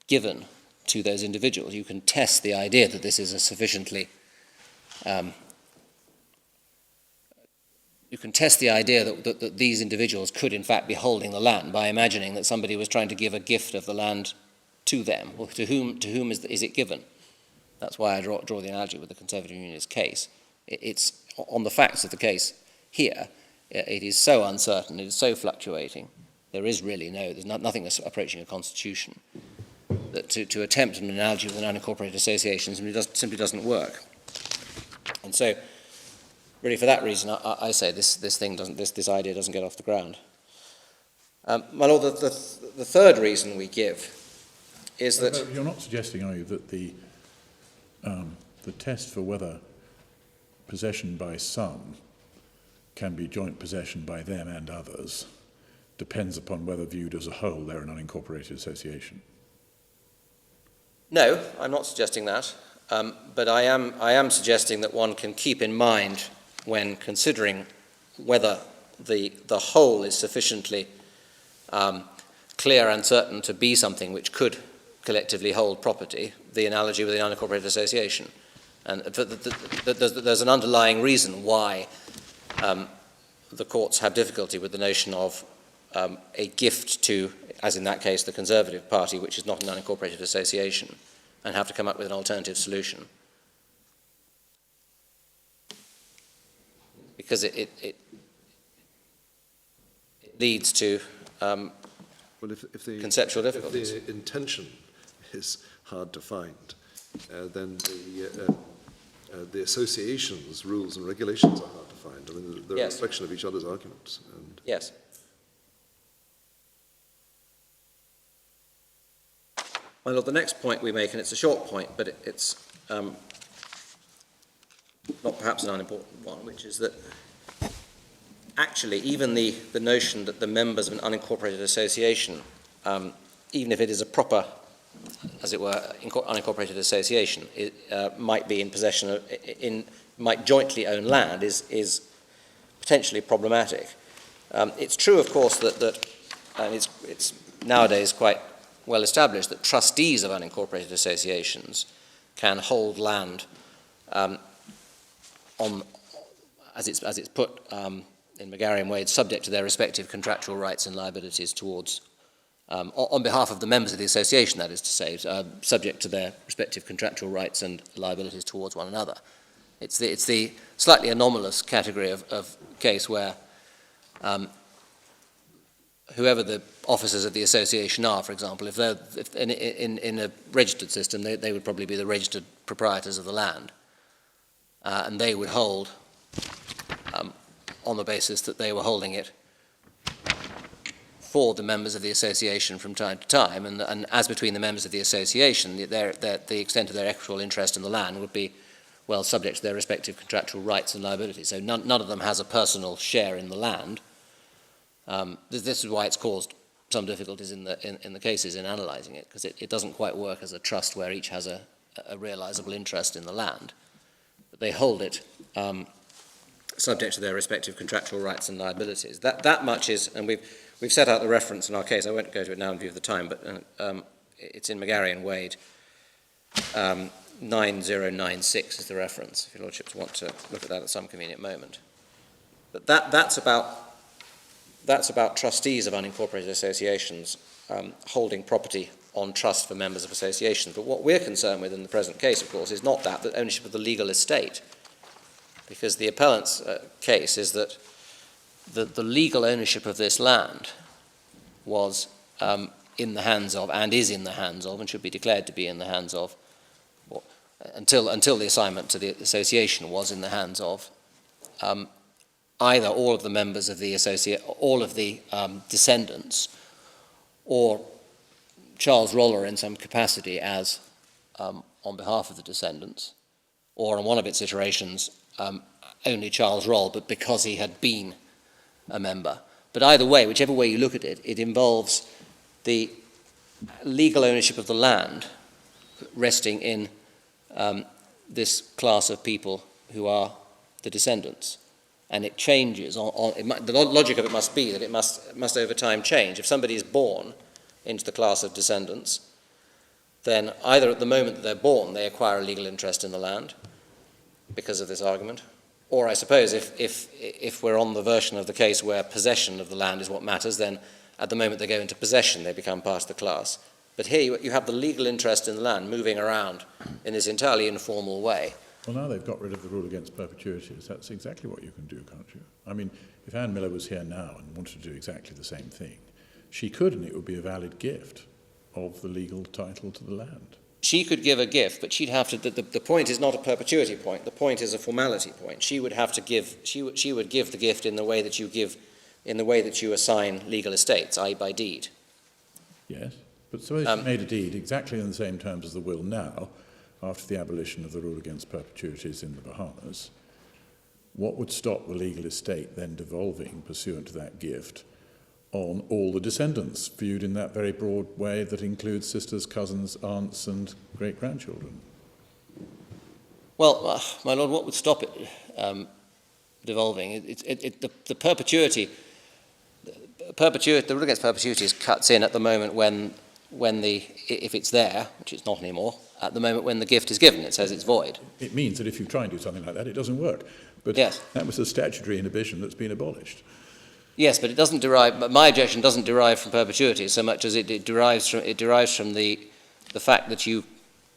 given to those individuals. You can test the idea that this is a sufficiently you can test the idea that these individuals could in fact be holding the land by imagining that somebody was trying to give a gift of the land to them. Well, to whom is it given? That's why I draw the analogy with the Conservative Unionist case. It's on the facts of the case here. It is so uncertain, it is so fluctuating. There is really there's nothing that's approaching a constitution. That to attempt an analogy with an unincorporated association simply doesn't work. And so, really, for that reason, I say this idea doesn't get off the ground. My Lord, the third reason we give is that you're not suggesting, are you, that the test for whether possession by some can be joint possession by them and others depends upon whether viewed as a whole they're an unincorporated association? No, I'm not suggesting that, but I am suggesting that one can keep in mind when considering whether the whole is sufficiently clear and certain to be something which could collectively hold property, the analogy with the unincorporated association. And there's an underlying reason why the courts have difficulty with the notion of a gift to, as in that case, the Conservative Party, which is not an unincorporated association, and have to come up with an alternative solution. Because it leads to conceptual difficulties. If the intention is hard to find, then the association's rules and regulations are hard to find. I mean, they're Yes. a reflection of each other's arguments. And Yes. My Lord, the next point we make, and it's a short point, but it's not perhaps an unimportant one, which is that actually even the notion that the members of an unincorporated association, even if it is a proper, as it were, unincorporated association, it might be in possession of, might jointly own land is potentially problematic. It's true, of course, that and it's nowadays quite well established that trustees of unincorporated associations can hold land as it's put in McGarry and Wade, subject to their respective contractual rights and liabilities towards, on behalf of the members of the association, that is to say, subject to their respective contractual rights and liabilities towards one another. It's the slightly anomalous category of case where whoever the officers of the association are, for example, if in a registered system, they would probably be the registered proprietors of the land, and they would hold, on the basis that they were holding it for the members of the association from time to time, and as between the members of the association, the extent of their equitable interest in the land would be, well, subject to their respective contractual rights and liabilities. So none of them has a personal share in the land. This is why it's caused some difficulties in the cases in analysing it, because it doesn't quite work as a trust where each has a realisable interest in the land. But they hold it subject to their respective contractual rights and liabilities. That much is, and we've set out the reference in our case. I won't go to it now in view of the time, but it's in McGarry and Wade. 9096 is the reference, if your lordships want to look at that at some convenient moment. But that's about trustees of unincorporated associations holding property on trust for members of associations. But what we're concerned with in the present case, of course, is not that ownership of the legal estate, because the appellant's case is that the legal ownership of this land was in the hands of, and is in the hands of, and should be declared to be in the hands of, until the assignment to the association was in the hands of either all of the members of the all of the descendants, or Charles Roller in some capacity as on behalf of the descendants, or on one of its iterations only Charles Roll, but because he had been a member. But either way, whichever way you look at it, it involves the legal ownership of the land resting in this class of people who are the descendants. And it changes. The logic of it must be that it must over time change. If somebody is born into the class of descendants, then either at the moment that they're born, they acquire a legal interest in the land because of this argument, or I suppose if we're on the version of the case where possession of the land is what matters, then at the moment they go into possession, they become part of the class. But here you have the legal interest in the land moving around in this entirely informal way. Well, now they've got rid of the rule against perpetuities. That's exactly what you can do, can't you? I mean, if Anne Miller was here now and wanted to do exactly the same thing, she could, and it would be a valid gift of the legal title to the land. She could give a gift, but she'd have to. The point is not a perpetuity point. The point is a formality point. She would have to give. She would give the gift in the way that you give, in the way that you assign legal estates, i.e., by deed. Yes, but suppose she made a deed exactly in the same terms as the will now, after the abolition of the rule against perpetuities in the Bahamas. What would stop the legal estate then devolving pursuant to that gift on all the descendants, viewed in that very broad way that includes sisters, cousins, aunts, and great-grandchildren? Well, my lord, what would stop it devolving? The perpetuity, the rule against perpetuities cuts in at the moment when if it's there, which it's not anymore, at the moment when the gift is given, it says it's void. It means that if you try and do something like that, it doesn't work. But yes, that was a statutory inhibition that's been abolished. Yes, but it doesn't derive. But my objection doesn't derive from perpetuity so much as it derives from the fact that you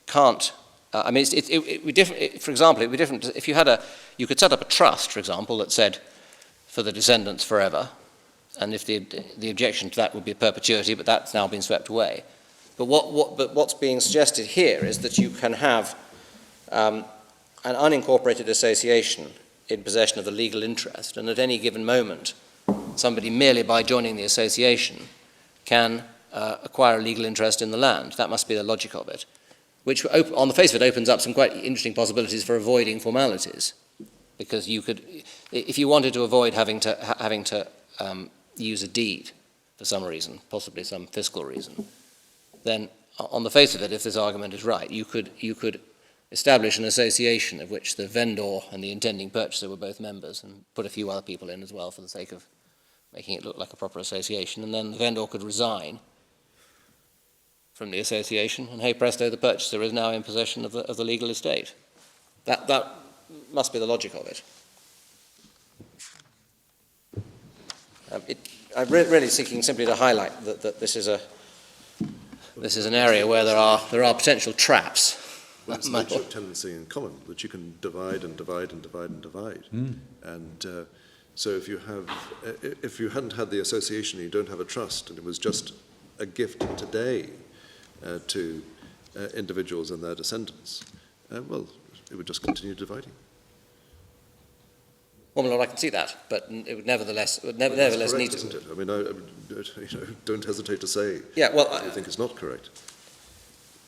can't. I mean, it would be different. For example, it would be different if you could set up a trust, for example, that said for the descendants forever, and if the objection to that would be a perpetuity, but that's now been swept away. But what's being suggested here is that you can have an unincorporated association in possession of the legal interest, and at any given moment, somebody merely by joining the association can acquire a legal interest in the land. That must be the logic of it, which on the face of it opens up some quite interesting possibilities for avoiding formalities, because you could, if you wanted to avoid having to use a deed for some reason, possibly some fiscal reason, then on the face of it, if this argument is right, you could establish an association of which the vendor and the intending purchaser were both members, and put a few other people in as well for the sake of making it look like a proper association, and then the vendor could resign from the association, and hey presto, the purchaser is now in possession of the legal estate. That must be the logic of it. I'm really seeking simply to highlight that this is an area where there are potential traps. Well, it's a nature of tenancy in common, that you can divide and divide and divide and divide. And so if you hadn't had the association, you don't have a trust, and it was just a gift today to individuals and their descendants, well, it would just continue dividing. Well, my Lord, I can see that, but it would nevertheless That's need correct, to. isn't it? I mean, don't hesitate to say. Yeah, well, I think it's not correct.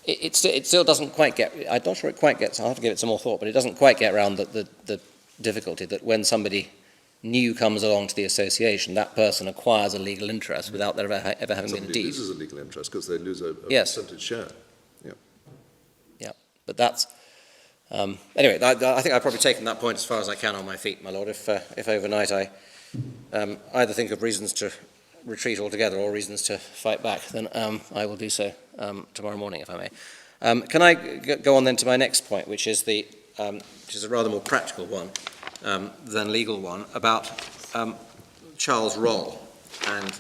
it still doesn't quite get. I'm not sure it quite gets. I'll have to give it some more thought, but it doesn't quite get around the difficulty that when somebody new comes along to the association, that person acquires a legal interest without there ever having been a Somebody deed. loses a legal interest because they lose a Yes. percentage share. Yeah, but that's. Anyway, I think I've probably taken that point as far as I can on my feet, my Lord. If overnight I either think of reasons to retreat altogether or reasons to fight back, then I will do so tomorrow morning, if I may. Can I go on then to my next point, which is a rather more practical one than legal one, about Charles Roll and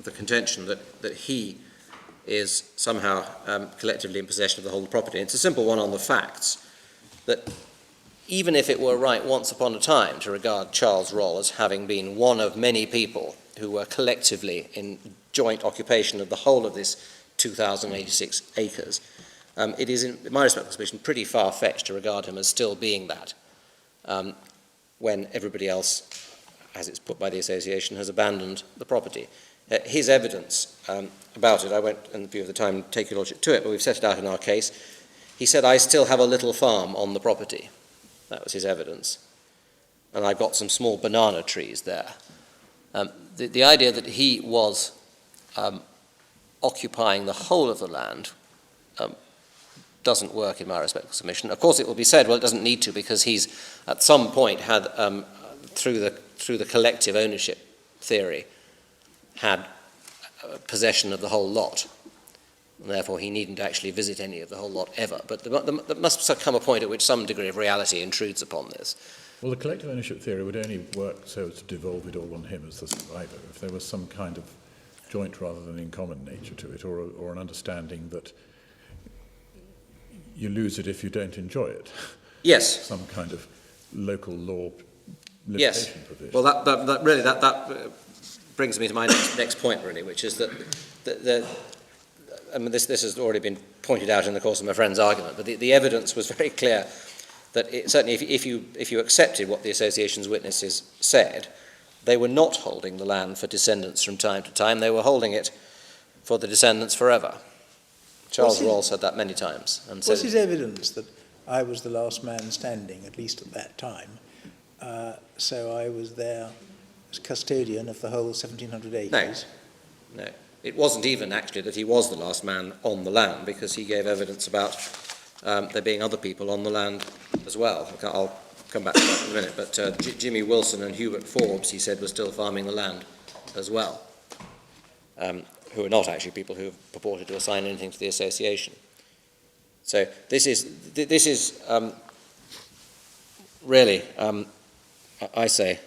the contention that he is somehow collectively in possession of the whole property. It's a simple one on the facts, that even if it were right once upon a time to regard Charles Roll as having been one of many people who were collectively in joint occupation of the whole of this 2,086 acres, it is, in my respectful suspicion, pretty far-fetched to regard him as still being that, when everybody else, as it's put by the association, has abandoned the property. His evidence about it, I won't, in the view of the time, take your lordship to it, but we've set it out in our case. He said, I still have a little farm on the property. That was his evidence. And I've got some small banana trees there. The idea that he was occupying the whole of the land doesn't work in my respectful submission. Of course, it will be said, well, it doesn't need to, because he's at some point had, through the collective ownership theory, had possession of the whole lot, and therefore he needn't actually visit any of the whole lot ever. But there must come a point at which some degree of reality intrudes upon this. Well, the collective ownership theory would only work so as to devolve it all on him as the survivor, if there was some kind of joint rather than in common nature to it, or an understanding that you lose it if you don't enjoy it. Yes. Some kind of local law limitation Yes. provision. Well, that brings me to my next point, really, which is that I mean, this has already been pointed out in the course of my friend's argument, but the evidence was very clear that certainly if you accepted what the association's witnesses said, they were not holding the land for descendants from time to time, they were holding it for the descendants forever. Charles Roll said that many times. And was his evidence that I was the last man standing, at least at that time, so I was there as custodian of the whole 1,700 acres? No. It wasn't even actually that he was the last man on the land, because he gave evidence about there being other people on the land as well. I'll come back to that in a minute, but Jimmy Wilson and Hubert Forbes, he said, were still farming the land as well, who are not actually people who have purported to assign anything to the association. So this is really, I say,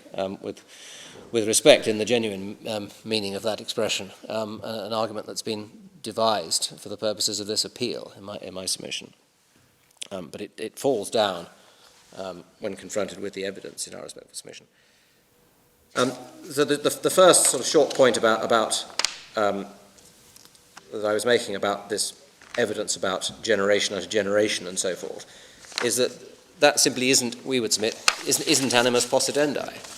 with respect in the genuine meaning of that expression, an argument that's been devised for the purposes of this appeal in my submission. But it falls down when confronted with the evidence in our respectful submission. So the first sort of short point about that I was making about this evidence about generation after generation and so forth is that simply isn't, we would submit, isn't animus possidendi.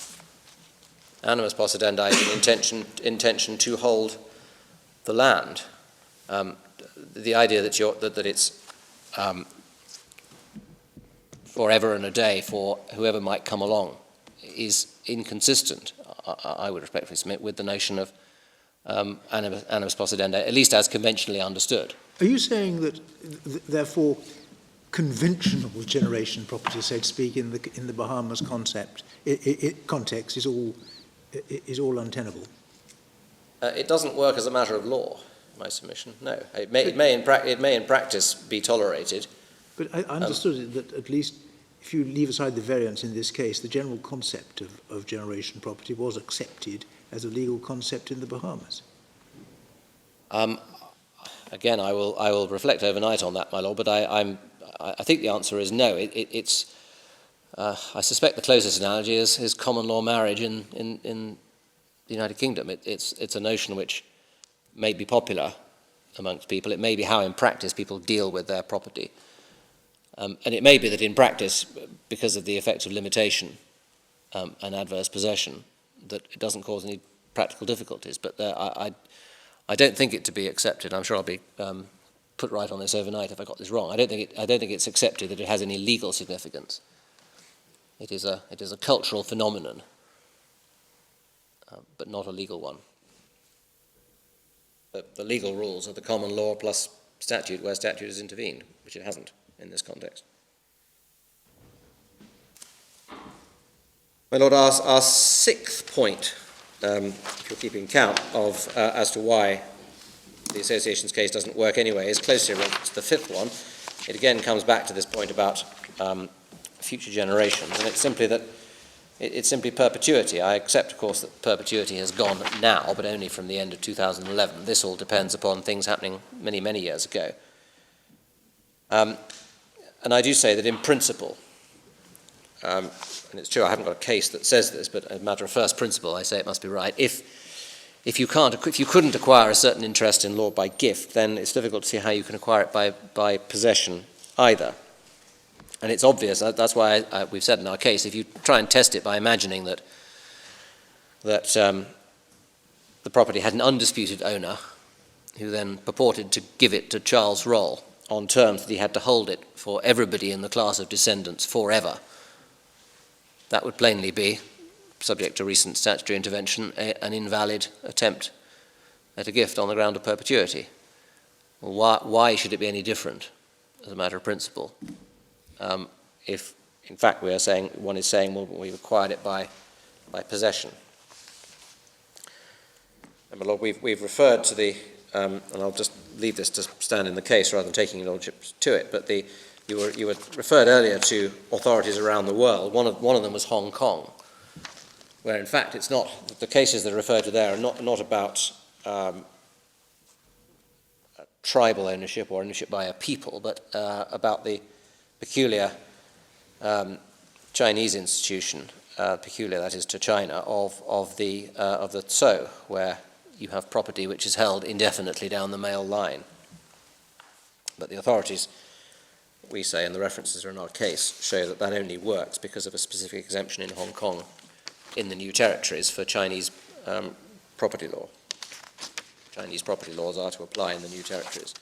Animus possidendi is an intention to hold the land. The idea that it's forever and a day for whoever might come along is inconsistent, I would respectfully submit, with the notion of animus possidendi, at least as conventionally understood. Are you saying that, therefore, conventional generation property, so to speak, in the Bahamas context is all untenable? It doesn't work as a matter of law, my submission. No, it may in practice be tolerated. But I understood that at least if you leave aside the variance in this case, the general concept of generation property was accepted as a legal concept in the Bahamas. Again, I will reflect overnight on that, my lord, but I think the answer is no. It's I suspect the closest analogy is common law marriage in the United Kingdom. It's a notion which may be popular amongst people. It may be how in practice people deal with their property. And it may be that in practice, because of the effects of limitation and adverse possession, that it doesn't cause any practical difficulties. But I don't think it to be accepted. I'm sure I'll be put right on this overnight if I got this wrong. I don't think it's accepted that it has any legal significance. It is a cultural phenomenon, but not a legal one. The legal rules are the common law plus statute where statute has intervened, which it hasn't in this context. My lord, our sixth point, if you're keeping count of as to why the association's case doesn't work anyway, is closely related to the fifth one. It again comes back to this point about future generations, and it's simply that it's simply perpetuity. I accept, of course, that perpetuity has gone now, but only from the end of 2011. This all depends upon things happening many, many years ago. And I do say that in principle, and it's true I haven't got a case that says this, but as a matter of first principle, I say it must be right. If you couldn't acquire a certain interest in law by gift, then it's difficult to see how you can acquire it by possession either. And it's obvious, that's why we've said in our case, if you try and test it by imagining that the property had an undisputed owner who then purported to give it to Charles Roll on terms that he had to hold it for everybody in the class of descendants forever, that would plainly be, subject to recent statutory intervention, an invalid attempt at a gift on the ground of perpetuity. Well, why should it be any different as a matter of principle? If, in fact, one is saying, well, we've acquired it by possession. And, my lord, we've referred to the, and I'll just leave this to stand in the case rather than taking your lordship to it, but you were referred earlier to authorities around the world. One of them was Hong Kong, where, in fact, it's not, the cases that are referred to there are not about tribal ownership or ownership by a people, but about the peculiar Chinese institution, peculiar that is to China, of the Tso, where you have property which is held indefinitely down the male line. But the authorities, we say, and the references are in our case, show that only works because of a specific exemption in Hong Kong in the new territories for Chinese property law. Chinese property laws are to apply in the new territories.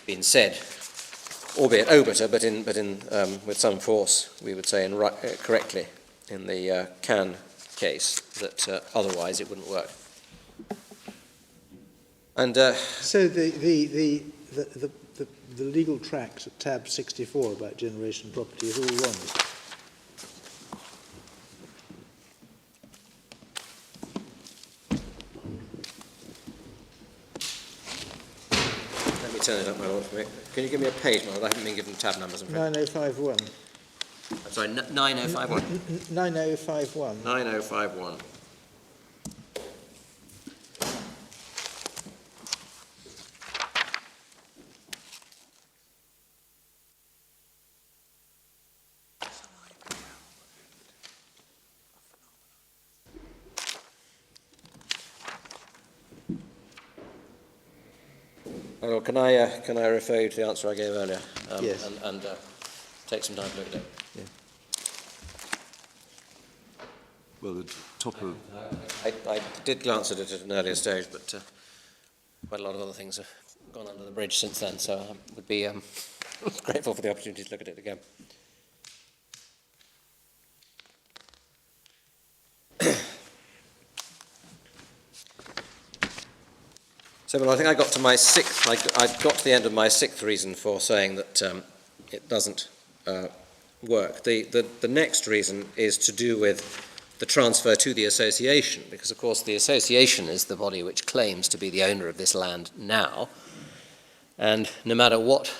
Been said, albeit obiter, but with some force, we would say, correctly, in the Can case, that otherwise it wouldn't work. And so the legal tracks at tab 64 about generation property is all wrong, is it? let me turn it up, my lord. Can you give me a page, my lord? I haven't been given tab numbers, I'm afraid. 9051. I'm sorry, 9051. 9051. 9051. Well, can I refer you to the answer I gave earlier? Yes. And take some time to look at it. Yeah. Well, the top of... I did glance at it at an earlier stage, but quite a lot of other things have gone under the bridge since then, so I would be grateful for the opportunity to look at it again. So, well, I think I got to my sixth. I got to the end of my sixth reason for saying that it doesn't work. The next reason is to do with the transfer to the association, because, of course, the association is the body which claims to be the owner of this land now, and no matter what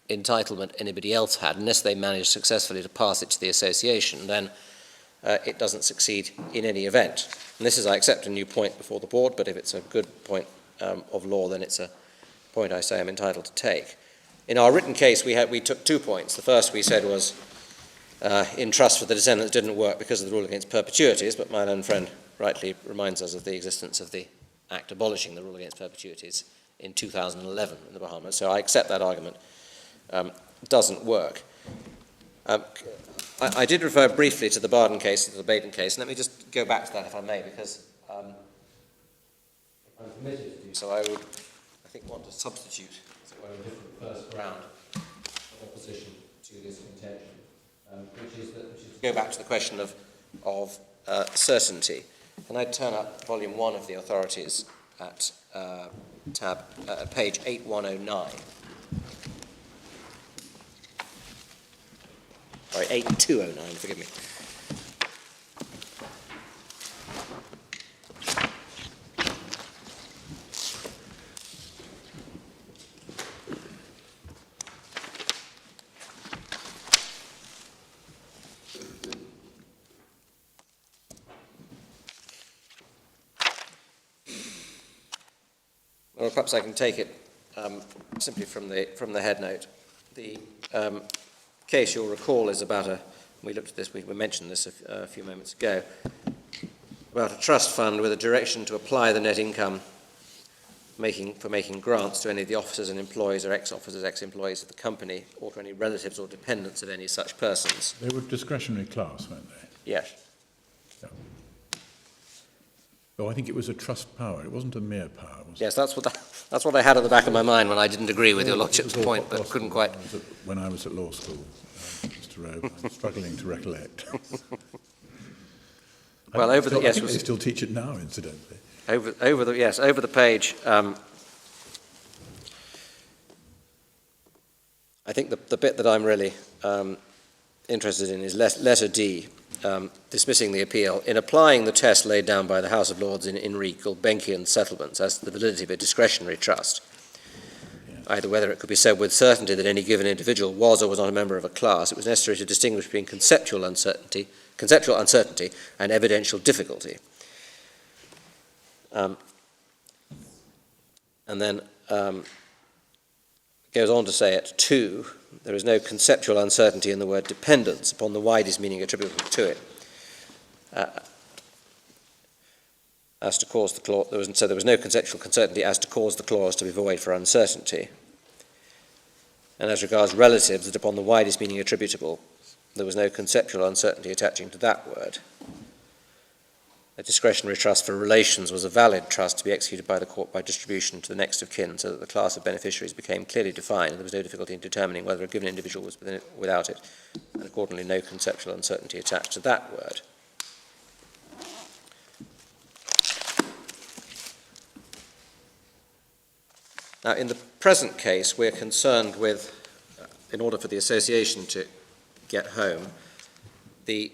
entitlement anybody else had, unless they managed successfully to pass it to the association, then it doesn't succeed in any event. And this is, I accept, a new point before the board, but if it's a good point of law, then it's a point I say I'm entitled to take. In our written case, we took 2 points. The first we said was in trust for the descendants didn't work because of the rule against perpetuities, but my learned friend rightly reminds us of the existence of the Act abolishing the rule against perpetuities in 2011 in the Bahamas. So I accept that argument doesn't work. I did refer briefly to the Barden case, to the Baden case, and let me just go back to that if I may, because if I'm permitted to do so, I would, I think, want to substitute, as it were, a different first ground of opposition to this contention, which is to go back to the question of certainty. Can I turn up volume 1 of the authorities at page 8109? Sorry, 8209, forgive me. Well, perhaps I can take it simply from the head note. The case you'll recall is about we looked at this, we mentioned this a few moments ago, about a trust fund with a direction to apply the net income for making grants to any of the officers and employees or ex-officers, ex-employees of the company, or to any relatives or dependents of any such persons. They were discretionary class, weren't they? Yes. Yeah. Oh, I think it was a trust power. It wasn't a mere power, was it? Yes, that's what I had at the back of my mind when I didn't agree with your lordship's point, but couldn't quite. When I was at law school, Mr. Rowe, I'm struggling to recollect. Well, I think they still teach it now, incidentally. Over the page. I think the bit that I'm really interested in is letter D, dismissing the appeal. In applying the test laid down by the House of Lords in re Gulbenkian settlements as to the validity of a discretionary trust, either whether it could be said with certainty that any given individual was or was not a member of a class, it was necessary to distinguish between conceptual uncertainty and evidential difficulty. And then goes on to say at 2, there is no conceptual uncertainty in the word dependence upon the widest meaning attributable to it. As to cause the clause, there was no conceptual uncertainty as to cause the clause to be void for uncertainty. And as regards relatives, that upon the widest meaning attributable, there was no conceptual uncertainty attaching to that word. A discretionary trust for relations was a valid trust to be executed by the court by distribution to the next of kin, so that the class of beneficiaries became clearly defined, and there was no difficulty in determining whether a given individual was within it, without it, and accordingly no conceptual uncertainty attached to that word. Now, in the present case, we're concerned with, in order for the association to get home, the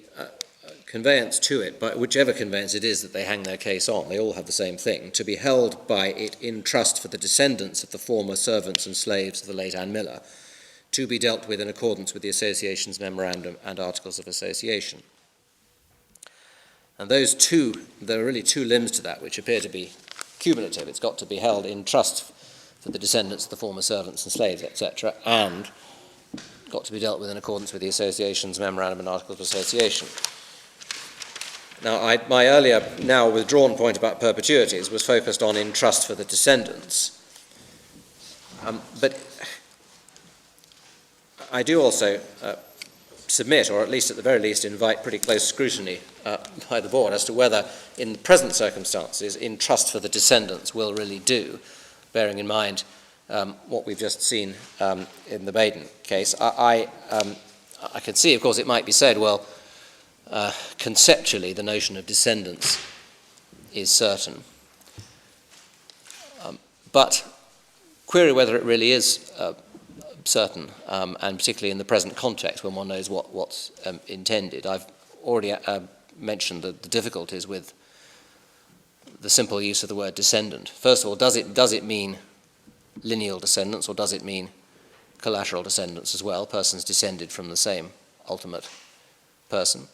conveyance to it, by whichever conveyance it is that they hang their case on, they all have the same thing, to be held by it in trust for the descendants of the former servants and slaves of the late Anne Miller, to be dealt with in accordance with the association's memorandum and articles of association. And those two, there are really two limbs to that which appear to be cumulative. It's got to be held in trust for the descendants of the former servants and slaves, etc., and got to be dealt with in accordance with the association's memorandum and articles of association. Now, my earlier, now withdrawn point about perpetuities was focused on in trust for the descendants. But I do also submit, or at least at the very least invite pretty close scrutiny by the board as to whether, in the present circumstances, in trust for the descendants will really do, bearing in mind what we've just seen in the Baden case. I can see, of course, it might be said, well, conceptually, the notion of descendants is certain. But query whether it really is certain, and particularly in the present context when one knows what's intended. I've already mentioned the difficulties with the simple use of the word descendant. First of all, does it mean lineal descendants, or does it mean collateral descendants as well, persons descended from the same ultimate person.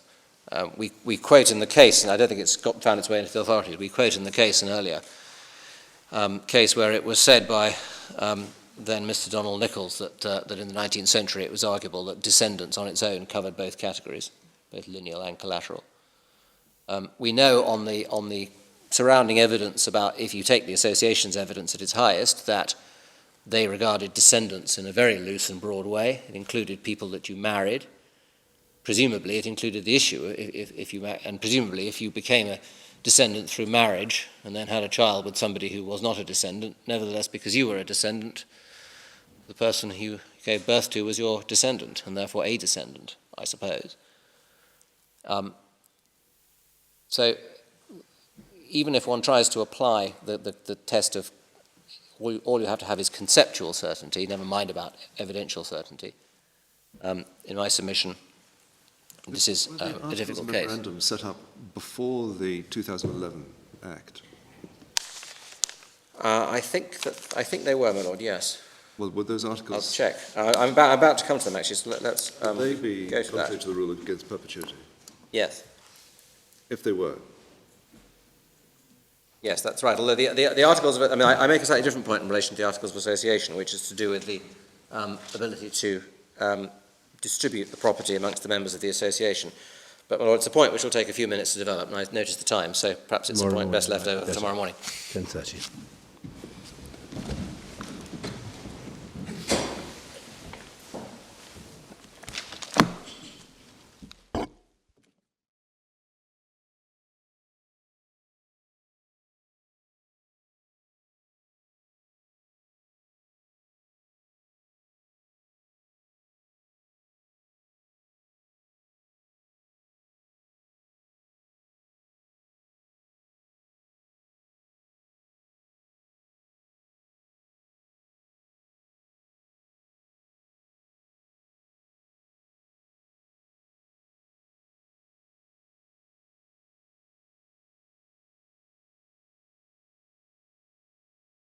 We quote in the case, and I don't think it's found its way into the authorities, we quote in the case an earlier case where it was said by then Mr. Donald Nichols that in the 19th century it was arguable that descendants on its own covered both categories, both lineal and collateral. We know on the surrounding evidence about, if you take the association's evidence at its highest, that they regarded descendants in a very loose and broad way. It included people that you married. Presumably, it included the issue, and presumably if you became a descendant through marriage and then had a child with somebody who was not a descendant, nevertheless, because you were a descendant, the person who you gave birth to was your descendant, and therefore a descendant, I suppose. So even if one tries to apply the test of all you have to have is conceptual certainty, never mind about evidential certainty, in my submission, this is a difficult case. Memorandum set up before the 2011 Act. I think they were, my lord. Yes. Well, would those I'll articles check. I'm about to come to them actually. So let's would they be go to that. contrary to the rule against perpetuity? Yes. If they were, Yes, that's right. Although the articles of, I make a slightly different point in relation to the Articles of Association, which is to do with the ability to distribute the property amongst the members of the association. But, my lord, it's a point which will take a few minutes to develop, and I noticed the time, so perhaps it's a point best left over for tomorrow morning. 10:30.